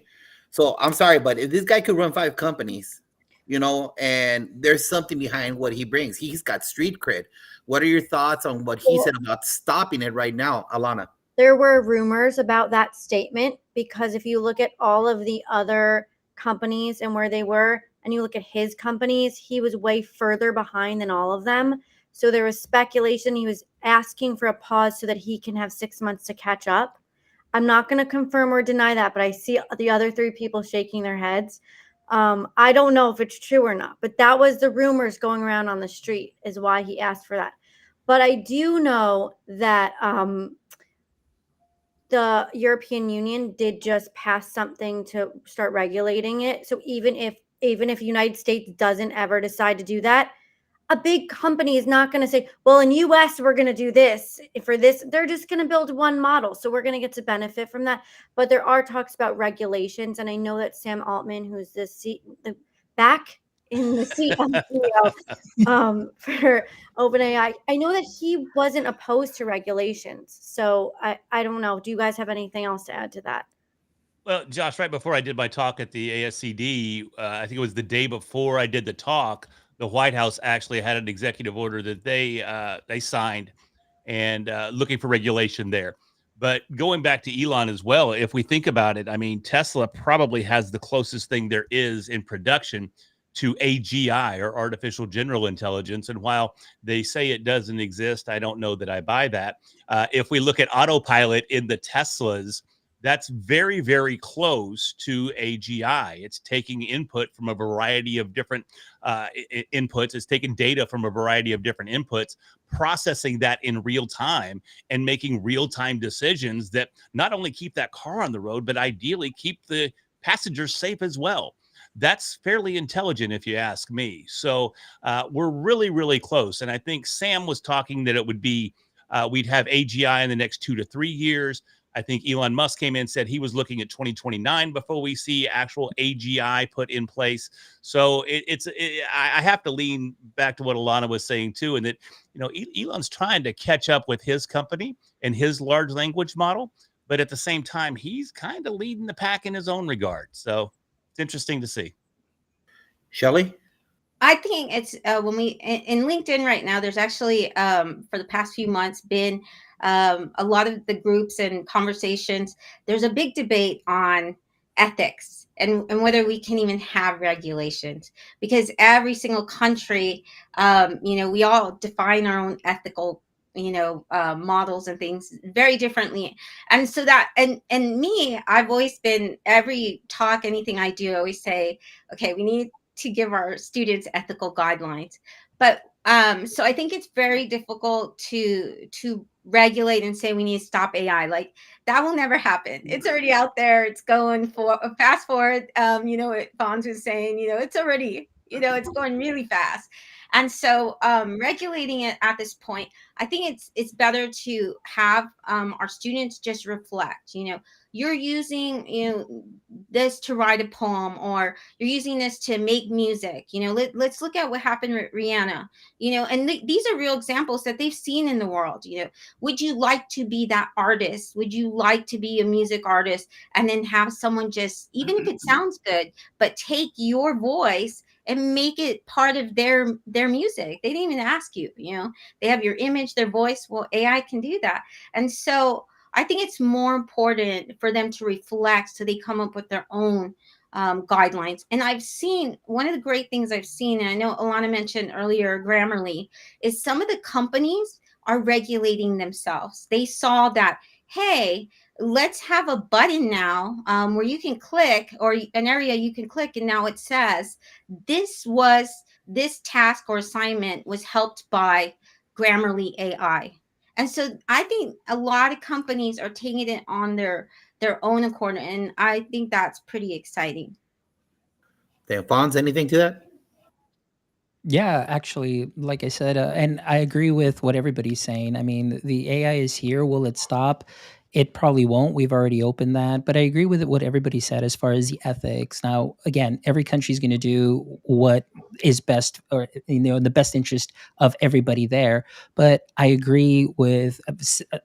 So I'm sorry, but if this guy could run 5 companies, and there's something behind what he brings, he's got street cred. What are your thoughts on what he said about stopping it right now, Alana? There were rumors about that statement because if you look at all of the other companies and where they were, and you look at his companies, he was way further behind than all of them. So there was speculation he was asking for a pause so that he can have 6 months to catch up. I'm not going to confirm or deny that, but I see the other 3 people shaking their heads. I don't know if it's true or not, but that was the rumors going around on the street is why he asked for that. But I do know that the European Union did just pass something to start regulating it. So even if United States doesn't ever decide to do that, a big company is not going to say, well, in US, we're going to do this for this. They're just going to build one model. So we're going to get to benefit from that. But there are talks about regulations. And I know that Sam Altman, who's the back in the seat of CEO for OpenAI, I know that he wasn't opposed to regulations. So I don't know. Do you guys have anything else to add to that? Well, Josh, right before I did my talk at the ASCD, I think it was the day before I did the talk, the White House actually had an executive order that they signed and looking for regulation there. But going back to Elon as well, if we think about it, I mean, Tesla probably has the closest thing there is in production to AGI or artificial general intelligence. And while they say it doesn't exist, I don't know that I buy that. If we look at autopilot in the Teslas, that's very, very close to AGI. It's taking input from a variety of different inputs. It's taking data from a variety of different inputs, processing that in real time and making real time decisions that not only keep that car on the road, but ideally keep the passengers safe as well. that's fairly intelligent if you ask me. So we're really, really close. And I think Sam was talking that it would be, we'd have AGI in the next 2 to 3 years. I think Elon Musk came in and said he was looking at 2029 before we see actual AGI put in place. So I have to lean back to what Alana was saying too, and that, you know, Elon's trying to catch up with his company and his large language model, but at the same time, he's kind of leading the pack in his own regard. So it's interesting to see. Shelley? I think it's when we in LinkedIn right now, there's actually for the past few months been a lot of the groups and conversations. There's a big debate on ethics and whether we can even have regulations, because every single country, we all define our own ethical models and things very differently. And so that and me, I've always been, every talk, anything I do, I always say, okay, we need to give our students ethical guidelines. But so I think it's very difficult to regulate and say we need to stop AI. Like, that will never happen. It's already out there. It's going for fast forward. What Bonds was saying, it's already, it's going really fast. And so regulating it at this point, I think it's better to have our students just reflect. You're using this to write a poem, or you're using this to make music. Let's look at what happened with Rihanna. And these are real examples that they've seen in the world. Would you like to be that artist? Would you like to be a music artist and then have someone just, even if it sounds good, but take your voice and make it part of their music? They didn't even ask you. They have your image, their voice. Well, AI can do that. And so I think it's more important for them to reflect, so they come up with their own guidelines. And I've seen, one of the great things I've seen, and I know Alana mentioned earlier, Grammarly, is some of the companies are regulating themselves. They saw that, hey, let's have a button now where you can click, or an area you can click, and now it says this task or assignment was helped by Grammarly AI. And so I think a lot of companies are taking it on their own accord, and I think that's pretty exciting. Fonz, anything to that? Yeah, actually, like I said, and I agree with what everybody's saying. I mean, the AI is here. Will it stop? It probably won't. We've already opened that. But I agree with what everybody said as far as the ethics. Now, again, every country is going to do what is best, or in the best interest of everybody there. But I agree with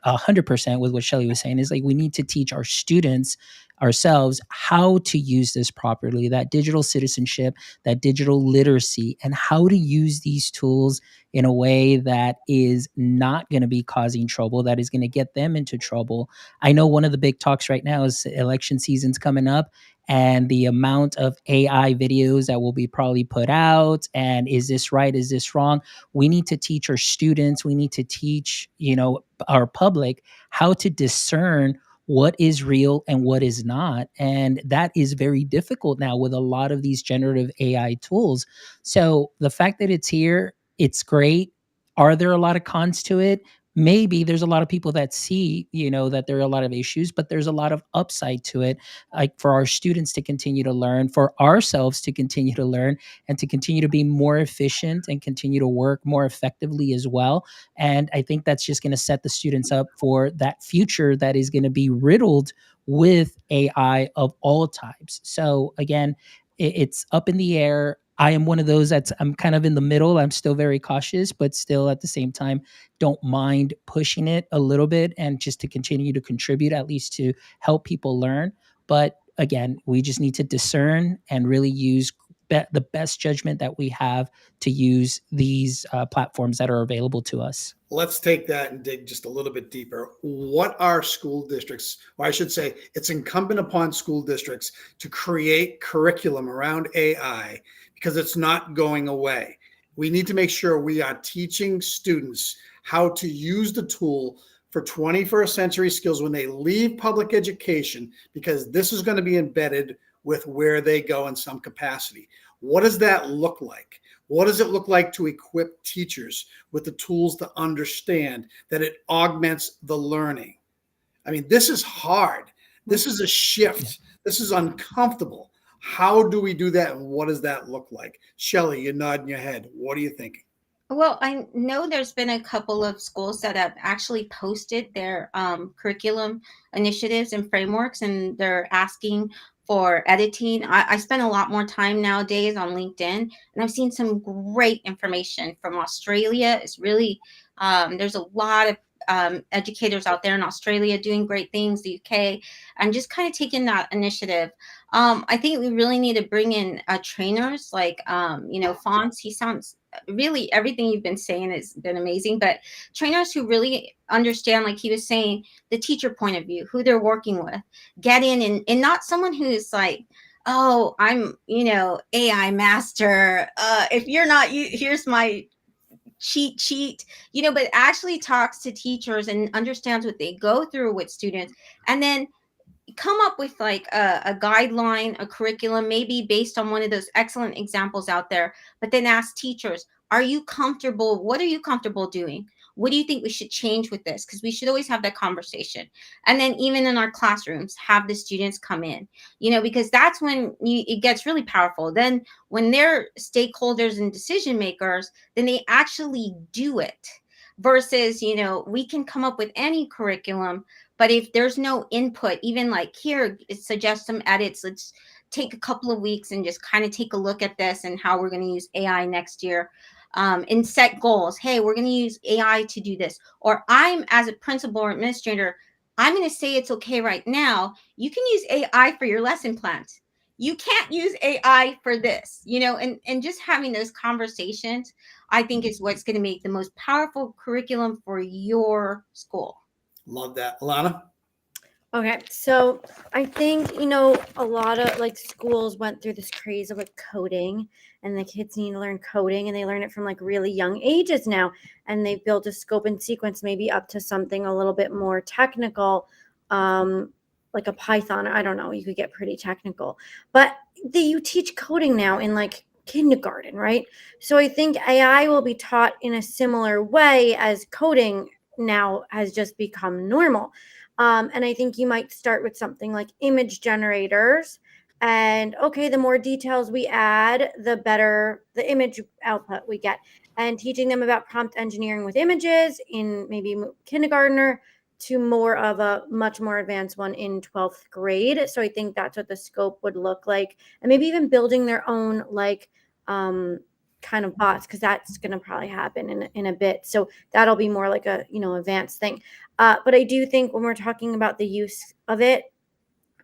100% with what Shelley was saying. Is like, we need to teach our students ourselves how to use this properly, that digital citizenship, that digital literacy, and how to use these tools in a way that is not going to be causing trouble, that is going to get them into trouble. I know one of the big talks right now is election season's coming up, and the amount of AI videos that will be probably put out, and is this right, is this wrong? We need to teach our students, we need to teach, our public how to discern what is real and what is not. And that is very difficult now with a lot of these generative AI tools. So the fact that it's here, it's great. Are there a lot of cons to it? Maybe. There's a lot of people that see, that there are a lot of issues, but there's a lot of upside to it. Like, for our students to continue to learn, for ourselves to continue to learn, and to continue to be more efficient and continue to work more effectively as well. And I think that's just going to set the students up for that future that is going to be riddled with AI of all types. So again, it's up in the air. I am one of those I'm kind of in the middle. I'm still very cautious, but still at the same time, don't mind pushing it a little bit, and just to continue to contribute, at least to help people learn. But again, we just need to discern and really use the best judgment that we have to use these platforms that are available to us. Let's take that and dig just a little bit deeper. What are school districts, or I should say, it's incumbent upon school districts to create curriculum around AI, because it's not going away. We need to make sure we are teaching students how to use the tool for 21st century skills when they leave public education, because this is going to be embedded with where they go in some capacity. What does that look like? What does it look like to equip teachers with the tools to understand that it augments the learning? I mean, this is hard. This is a shift. This is uncomfortable. How do we do that, and what does that look like? Shelley, you're nodding your head. What are you thinking? Well, I know there's been a couple of schools that have actually posted their curriculum initiatives and frameworks, and they're asking for editing. I spend a lot more time nowadays on LinkedIn, and I've seen some great information from Australia. It's really, there's a lot of educators out there in Australia doing great things, the UK, and just kind of taking that initiative. I think we really need to bring in trainers like, Fonz. He sounds really, everything you've been saying has been amazing, but trainers who really understand, like he was saying, the teacher point of view, who they're working with, get in, and not someone who's like, oh, I'm, AI master. If you're not, here's my cheat sheet, but actually talks to teachers and understands what they go through with students, and then come up with like a guideline, a curriculum, maybe based on one of those excellent examples out there, but then ask teachers, are you comfortable? What are you comfortable doing? What do you think we should change with this? Because we should always have that conversation. And then even in our classrooms, have the students come in, because that's when it gets really powerful. Then when they're stakeholders and decision makers, then they actually do it versus, we can come up with any curriculum, but if there's no input, even like here, it suggests some edits. Let's take a couple of weeks and just kind of take a look at this and how we're going to use AI next year, and set goals. Hey, we're going to use AI to do this. Or I'm, as a principal or administrator, I'm going to say it's okay right now. You can use AI for your lesson plans. You can't use AI for this, and just having those conversations, I think, is what's going to make the most powerful curriculum for your school. Love that. Alana? Okay, so I think, a lot of like schools went through this craze of like coding, and the kids need to learn coding, and they learn it from like really young ages now. And they've built a scope and sequence maybe up to something a little bit more technical, like a Python. I don't know, you could get pretty technical, but you teach coding now in like kindergarten, right? So I think AI will be taught in a similar way as coding now has just become normal. And I think you might start with something like image generators. And okay, the more details we add, the better the image output we get. And teaching them about prompt engineering with images in maybe kindergartner to more of a much more advanced one in 12th grade. So I think that's what the scope would look like. And maybe even building their own like kind of bots, because that's going to probably happen in a bit. So that'll be more like a advanced thing. But I do think when we're talking about the use of it,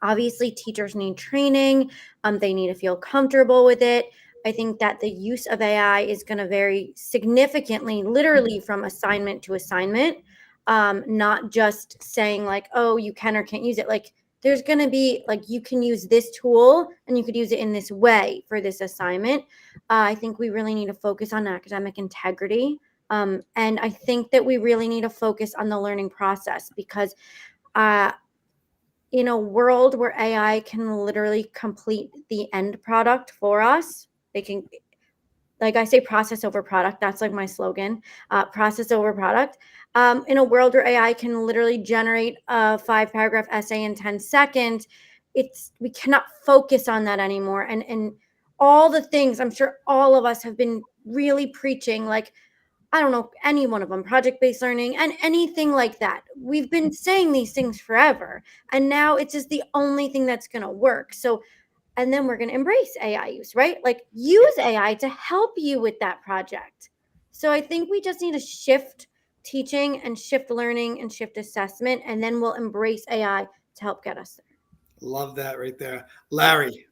obviously teachers need training. They need to feel comfortable with it. I think that the use of AI is going to vary significantly, literally from assignment to assignment, not just saying like, oh, you can or can't use it. Like there's going to be like, you can use this tool and you could use it in this way for this assignment. I think we really need to focus on academic integrity. And I think that we really need to focus on the learning process, because in a world where AI can literally complete the end product for us, they can, like I say, process over product. That's like my slogan, process over product. In a world where AI can literally generate a 5-paragraph essay in 10 seconds, we cannot focus on that anymore. And all the things I'm sure all of us have been really preaching, like, I don't know, any one of them, project-based learning and anything like that. We've been saying these things forever, and now it's just the only thing that's going to work. So, and then we're going to embrace AI use, right? Like use AI to help you with that project. So I think we just need to shift teaching and shift learning and shift assessment, and then we'll embrace AI to help get us there. Love that right there. Larry?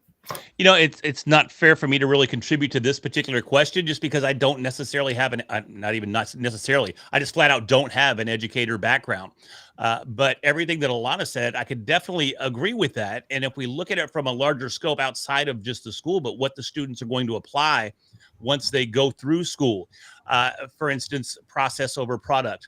It's not fair for me to really contribute to this particular question, just because I don't necessarily have not necessarily, I just flat out don't have an educator background. But everything that Alana said, I could definitely agree with that. And if we look at it from a larger scope outside of just the school, but what the students are going to apply once they go through school, for instance, process over product.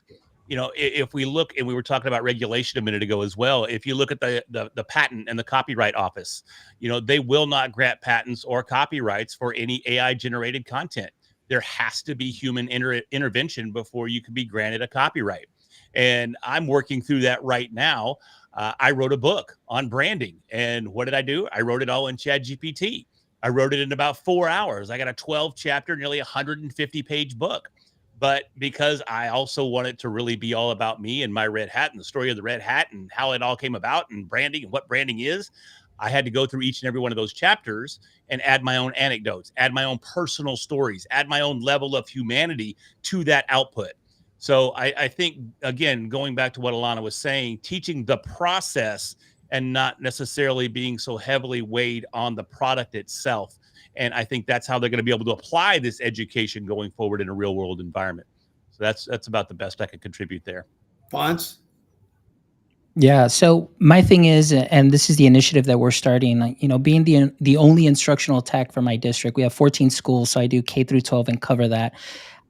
If we look, and we were talking about regulation a minute ago as well, if you look at the patent and the copyright office, they will not grant patents or copyrights for any AI generated content. There has to be human intervention before you can be granted a copyright. And I'm working through that right now. I wrote a book on branding. And what did I do? I wrote it all in ChatGPT. I wrote it in about 4 hours. I got a 12 chapter, nearly 150 page book. But because I also want it to really be all about me and my red hat and the story of the red hat and how it all came about and branding and what branding is, I had to go through each and every one of those chapters and add my own anecdotes, add my own personal stories, add my own level of humanity to that output. So I think, again, going back to what Alana was saying, teaching the process and not necessarily being so heavily weighed on the product itself. And I think that's how they're going to be able to apply this education going forward in a real world environment. So that's about the best I could contribute there. Fonz? Yeah. So my thing is, and this is the initiative that we're starting. Like, being the only instructional tech for my district, we have 14 schools, so I do K through 12 and cover that.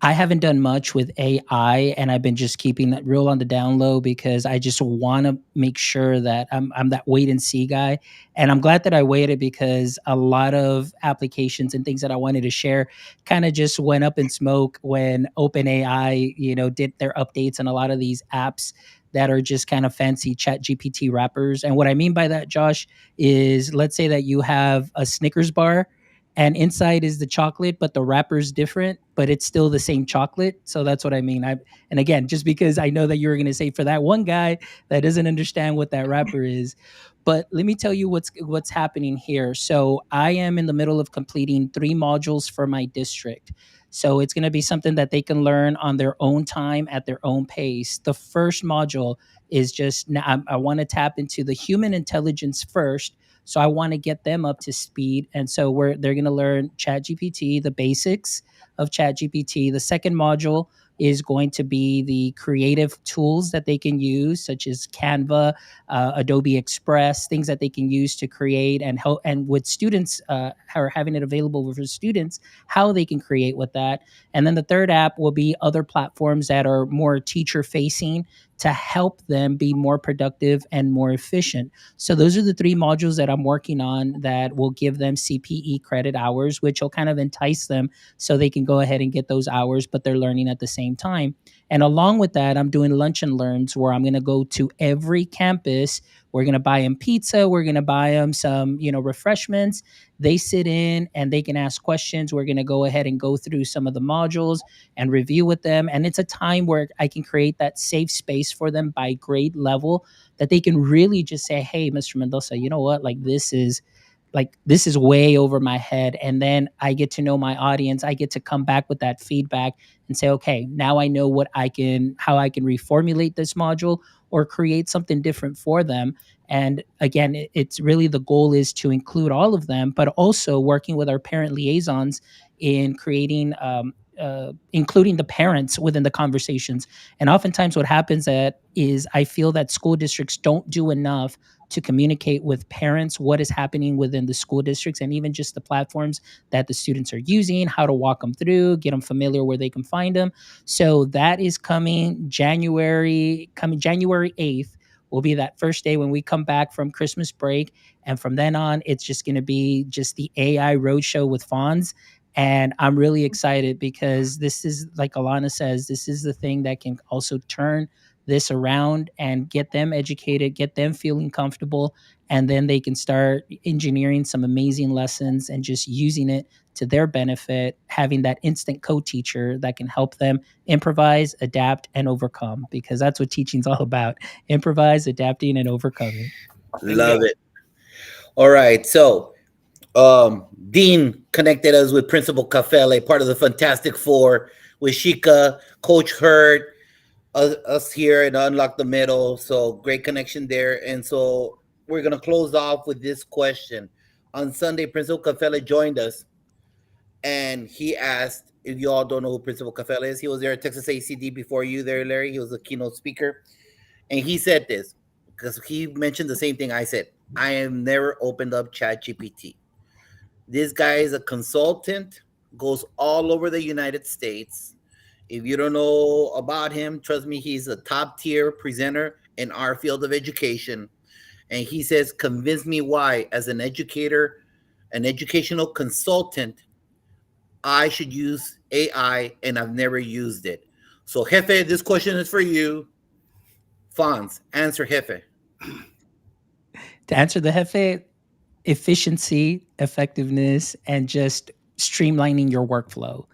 I haven't done much with AI, and I've been just keeping that real on the down low because I just want to make sure that I'm that wait and see guy. And I'm glad that I waited because a lot of applications and things that I wanted to share kind of just went up in smoke when OpenAI, did their updates, and a lot of these apps that are just kind of fancy chat GPT wrappers. And what I mean by that, Josh, is let's say that you have a Snickers bar and inside is the chocolate, but the wrapper's different, but it's still the same chocolate. So that's what I mean. And again, just because I know that you were going to say for that one guy that doesn't understand what that wrapper is, but let me tell you what's happening here. So I am in the middle of completing 3 modules for my district. So it's going to be something that they can learn on their own time at their own pace. The first module is just I want to tap into the human intelligence first. So I want to get them up to speed. And so they're going to learn ChatGPT, the basics of ChatGPT. The second module is going to be the creative tools that they can use, such as Canva, Adobe Express, things that they can use to create and help. And with students, are having it available for students, how they can create with that. And then the third app will be other platforms that are more teacher facing to help them be more productive and more efficient. So those are the 3 modules that I'm working on that will give them CPE credit hours, which will kind of entice them so they can go ahead and get those hours, but they're learning at the same time. And along with that, I'm doing lunch and learns where I'm going to go to every campus. We're going to buy them pizza. We're going to buy them some, refreshments. They sit in and they can ask questions. We're going to go ahead and go through some of the modules and review with them. And it's a time where I can create that safe space for them by grade level that they can really just say, hey, Mr. Mendoza, you know what? This is way over my head. And then I get to know my audience. I get to come back with that feedback and say, okay, now I know how I can reformulate this module or create something different for them. And again, it's really the goal is to include all of them, but also working with our parent liaisons in creating, including the parents within the conversations. And oftentimes what happens is I feel that school districts don't do enough to communicate with parents what is happening within the school districts and even just the platforms that the students are using, how to walk them through, get them familiar where they can find them. So that is coming January 8th will be that first day when we come back from Christmas break. And from then on, it's just going to be just the AI roadshow with Fonz. And I'm really excited because this is, like Alana says, this is the thing that can also turn this around and get them educated, get them feeling comfortable, and then they can start engineering some amazing lessons and just using it to their benefit, having that instant co-teacher that can help them improvise, adapt, and overcome, because that's what teaching's all about: improvise, adapting, and overcoming. Love it. All right. So Dean connected us with Principal Cafele, part of the Fantastic Four, with Shika, Coach Hurt, us here and Unlock the Middle. So great connection there. And so we're going to close off with this question. On Sunday, Principal Cafele joined us and he asked, if you all don't know who Principal Cafele is, he was there at Texas ACD before you there, Larry. He was a keynote speaker. And he said this, because he mentioned the same thing I said. I have never opened up ChatGPT. This guy is a consultant, goes all over the United States. If you don't know about him, trust me, he's a top tier presenter in our field of education. And he says, convince me why, as an educator, an educational consultant, I should use AI, and I've never used it. So, Jefe, this question is for you. Fonz, answer, Jefe. To answer the Jefe, efficiency, effectiveness, and just streamlining your workflow.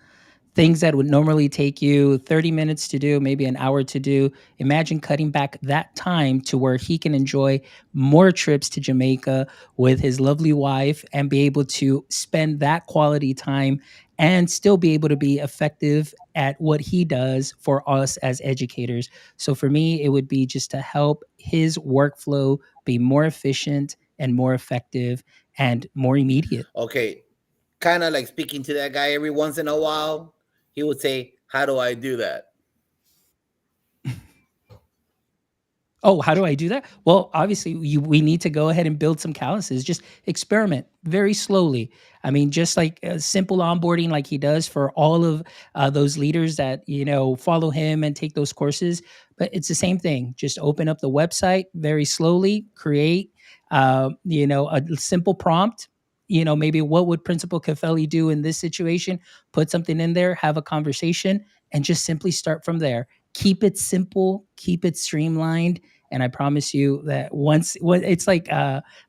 Things that would normally take you 30 minutes to do, maybe an hour to do. Imagine cutting back that time to where he can enjoy more trips to Jamaica with his lovely wife and be able to spend that quality time and still be able to be effective at what he does for us as educators. So for me, it would be just to help his workflow be more efficient and more effective and more immediate. Okay, kind of like speaking to that guy every once in a while. He would say, "How do I do that?" Oh, how do I do that? Well, obviously, we need to go ahead and build some calluses. Just experiment very slowly. I mean, just like a simple onboarding, like he does for all of those leaders that follow him and take those courses. But it's the same thing. Just open up the website very slowly. Create, a simple prompt. Maybe what would Principal Cafelli do in this situation? Put something in there, have a conversation, and just simply start from there. Keep it simple. Keep it streamlined, and I promise you that it's like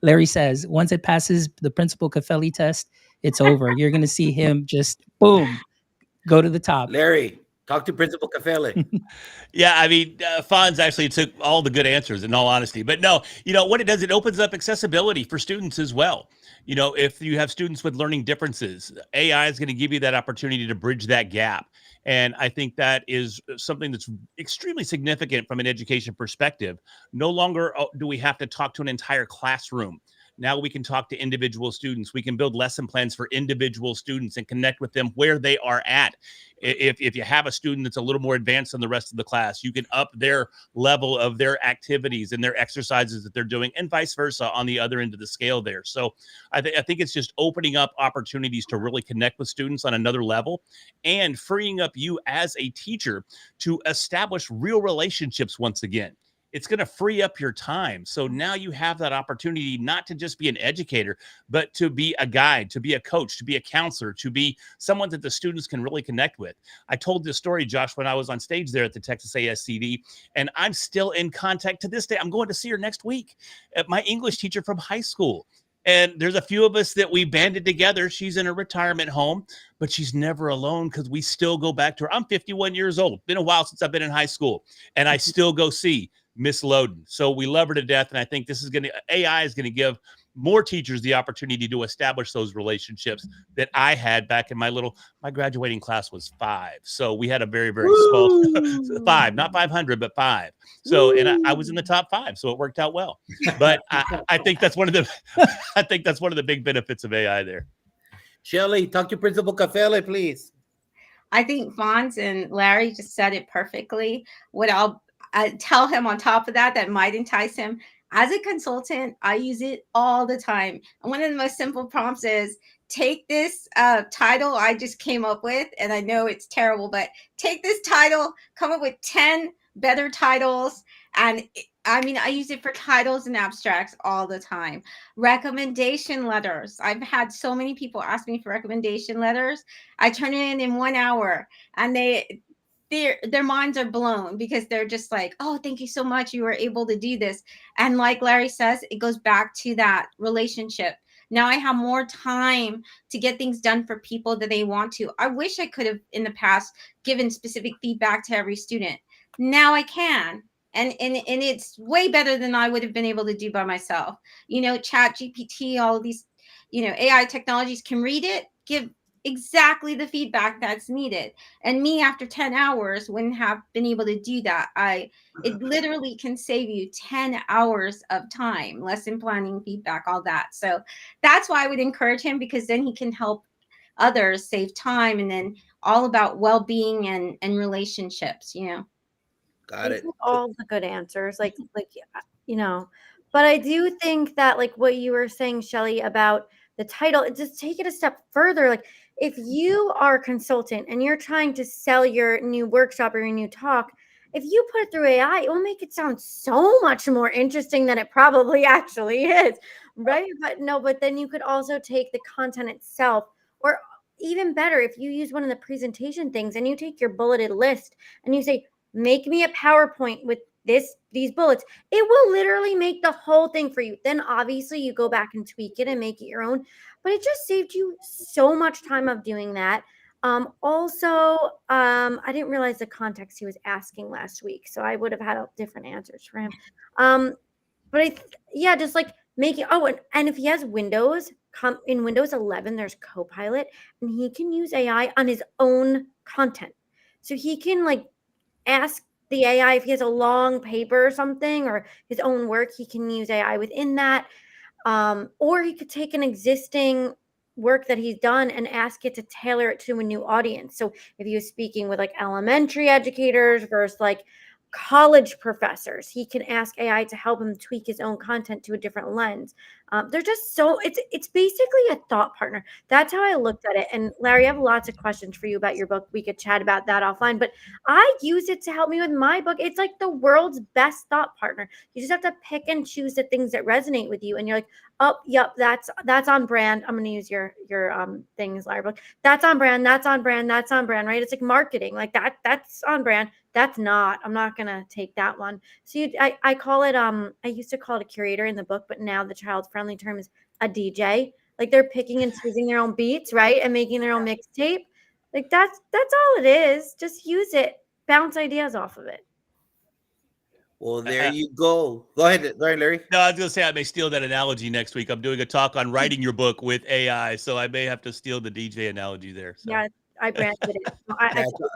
Larry says, once it passes the Principal Cafelli test, it's over. You're going to see him just boom, go to the top. Larry, talk to Principal Cafele. Yeah, I mean, Fonz actually took all the good answers in all honesty. But no, what it does, it opens up accessibility for students as well. If you have students with learning differences, AI is going to give you that opportunity to bridge that gap. And I think that is something that's extremely significant from an education perspective. No longer do we have to talk to an entire classroom. Now we can talk to individual students. We can build lesson plans for individual students and connect with them where they are at. If you have a student that's a little more advanced than the rest of the class, you can up their level of their activities and their exercises that they're doing, and vice versa on the other end of the scale there. So I think it's just opening up opportunities to really connect with students on another level and freeing up you as a teacher to establish real relationships once again. It's going to free up your time. So now you have that opportunity not to just be an educator, but to be a guide, to be a coach, to be a counselor, to be someone that the students can really connect with. I told this story, Josh, when I was on stage there at the Texas ASCD, and I'm still in contact to this day. I'm going to see her next week. My English teacher from high school. And there's a few of us that we banded together. She's in a retirement home, but she's never alone because we still go back to her. I'm 51 years old. Been a while since I've been in high school, and I still go see Miss Loden. So we love her to death. And I think AI is going to give more teachers the opportunity to establish those relationships that I had back in my graduating class was 5. So we had a very, very small 5, not 500, but 5. So, and I was in the top 5. So it worked out well. But I think that's one of the big benefits of AI there. Shelly, talk to Principal Cafele, please. I think Fonz and Larry just said it perfectly. What I'll tell him on top of that might entice him. As a consultant, I use it all the time. And one of the most simple prompts is take this title I just came up with, and I know it's terrible, but take this title, come up with 10 better titles. And I use it for titles and abstracts all the time. Recommendation letters. I've had so many people ask me for recommendation letters. I turn it in 1 hour, and their minds are blown because they're just like, oh, thank you so much. You were able to do this. And like Larry says, it goes back to that relationship. Now I have more time to get things done for people that they want to. I wish I could have in the past given specific feedback to every student. Now I can. And it's way better than I would have been able to do by myself. Chat GPT, all of these, AI technologies can read it, give exactly the feedback that's needed. And me, after 10 hours, wouldn't have been able to do that. It literally can save you 10 hours of time, lesson planning, feedback, all that. So that's why I would encourage him, because then he can help others save time, and then all about well-being and relationships. Got it. All the good answers, but I do think that, like what you were saying, Shelly, about the title, just take it a step further. Like, if you are a consultant and you're trying to sell your new workshop or your new talk, if you put it through AI, it will make it sound so much more interesting than it probably actually is, right? But then you could also take the content itself, or even better, if you use one of the presentation things and you take your bulleted list and you say, make me a PowerPoint with these bullets. It will literally make the whole thing for you. Then obviously you go back and tweak it and make it your own. But it just saved you so much time of doing that. I didn't realize the context he was asking last week, so I would have had different answers for him. But just like making. Oh, and if he has Windows, in Windows 11, there's Copilot, and he can use AI on his own content. So he can like ask the AI if he has a long paper or something, or his own work. He can use AI within that, or he could take an existing work that he's done and ask it to tailor it to a new audience. So if he was speaking with like elementary educators versus like college professors, he can ask AI to help him tweak his own content to a different lens. They're just it's basically a thought partner. That's how I looked at it. And Larry, I have lots of questions for you about your book. We could chat about that offline, but I use it to help me with my book. It's like the world's best thought partner. You just have to pick and choose the things that resonate with you. And you're like, oh, yep, that's on brand. I'm going to use your things, Larry book. That's on brand. That's on brand. That's on brand, right? It's like marketing, like that's on brand. That's not. I'm not going to take that one. So I call it, I used to call it a curator in the book, but now the child-friendly term is a DJ. Like they're picking and choosing their own beats, right? And making their own mixtape. Like that's all it is. Just use it. Bounce ideas off of it. Well, there you go. Go ahead, Larry. No, I was going to say I may steal that analogy next week. I'm doing a talk on writing your book with AI, so I may have to steal the DJ analogy there. So. Yeah, I branded it.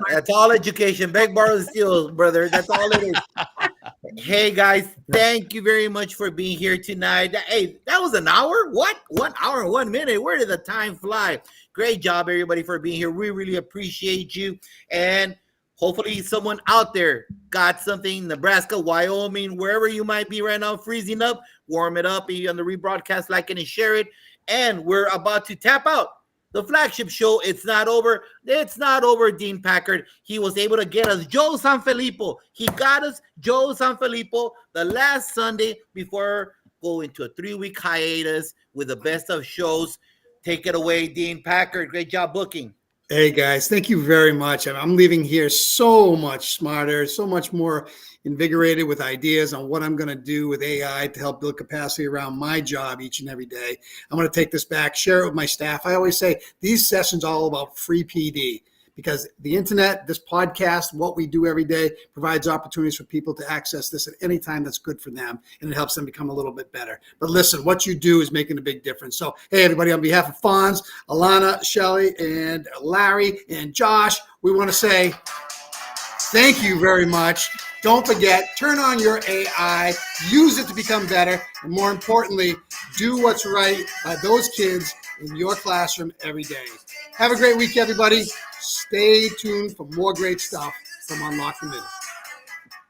That's all education. Beg, borrow, steal, brother. That's all it is. Hey, guys, thank you very much for being here tonight. Hey, that was an hour? What? 1 hour and 1 minute? Where did the time fly? Great job, everybody, for being here. We really appreciate you. And hopefully someone out there got something. Nebraska, Wyoming, wherever you might be right now, freezing up, warm it up. Be on the rebroadcast, like it and share it. And we're about to tap out the flagship show. It's not over. It's not over, Dean Packard. He was able to get us Joe Sanfilippo. He got us Joe Sanfilippo the last Sunday before going to a 3-week hiatus with the best of shows. Take it away, Dean Packard. Great job booking. Hey guys, thank you very much. I'm leaving here so much smarter, so much more invigorated with ideas on what I'm going to do with AI to help build capacity around my job each and every day. I'm going to take this back, share it with my staff. I always say these sessions are all about free PD, because the internet, this podcast, what we do every day provides opportunities for people to access this at any time that's good for them, and it helps them become a little bit better. But listen, what you do is making a big difference. So, hey, everybody, on behalf of Fonz, Alana, Shelley, and Larry, and Josh, we want to say thank you very much. Don't forget, turn on your AI, use it to become better, and more importantly, do what's right by those kids in your classroom every day. Have a great week, everybody. Stay tuned for more great stuff from Unlock the Middle.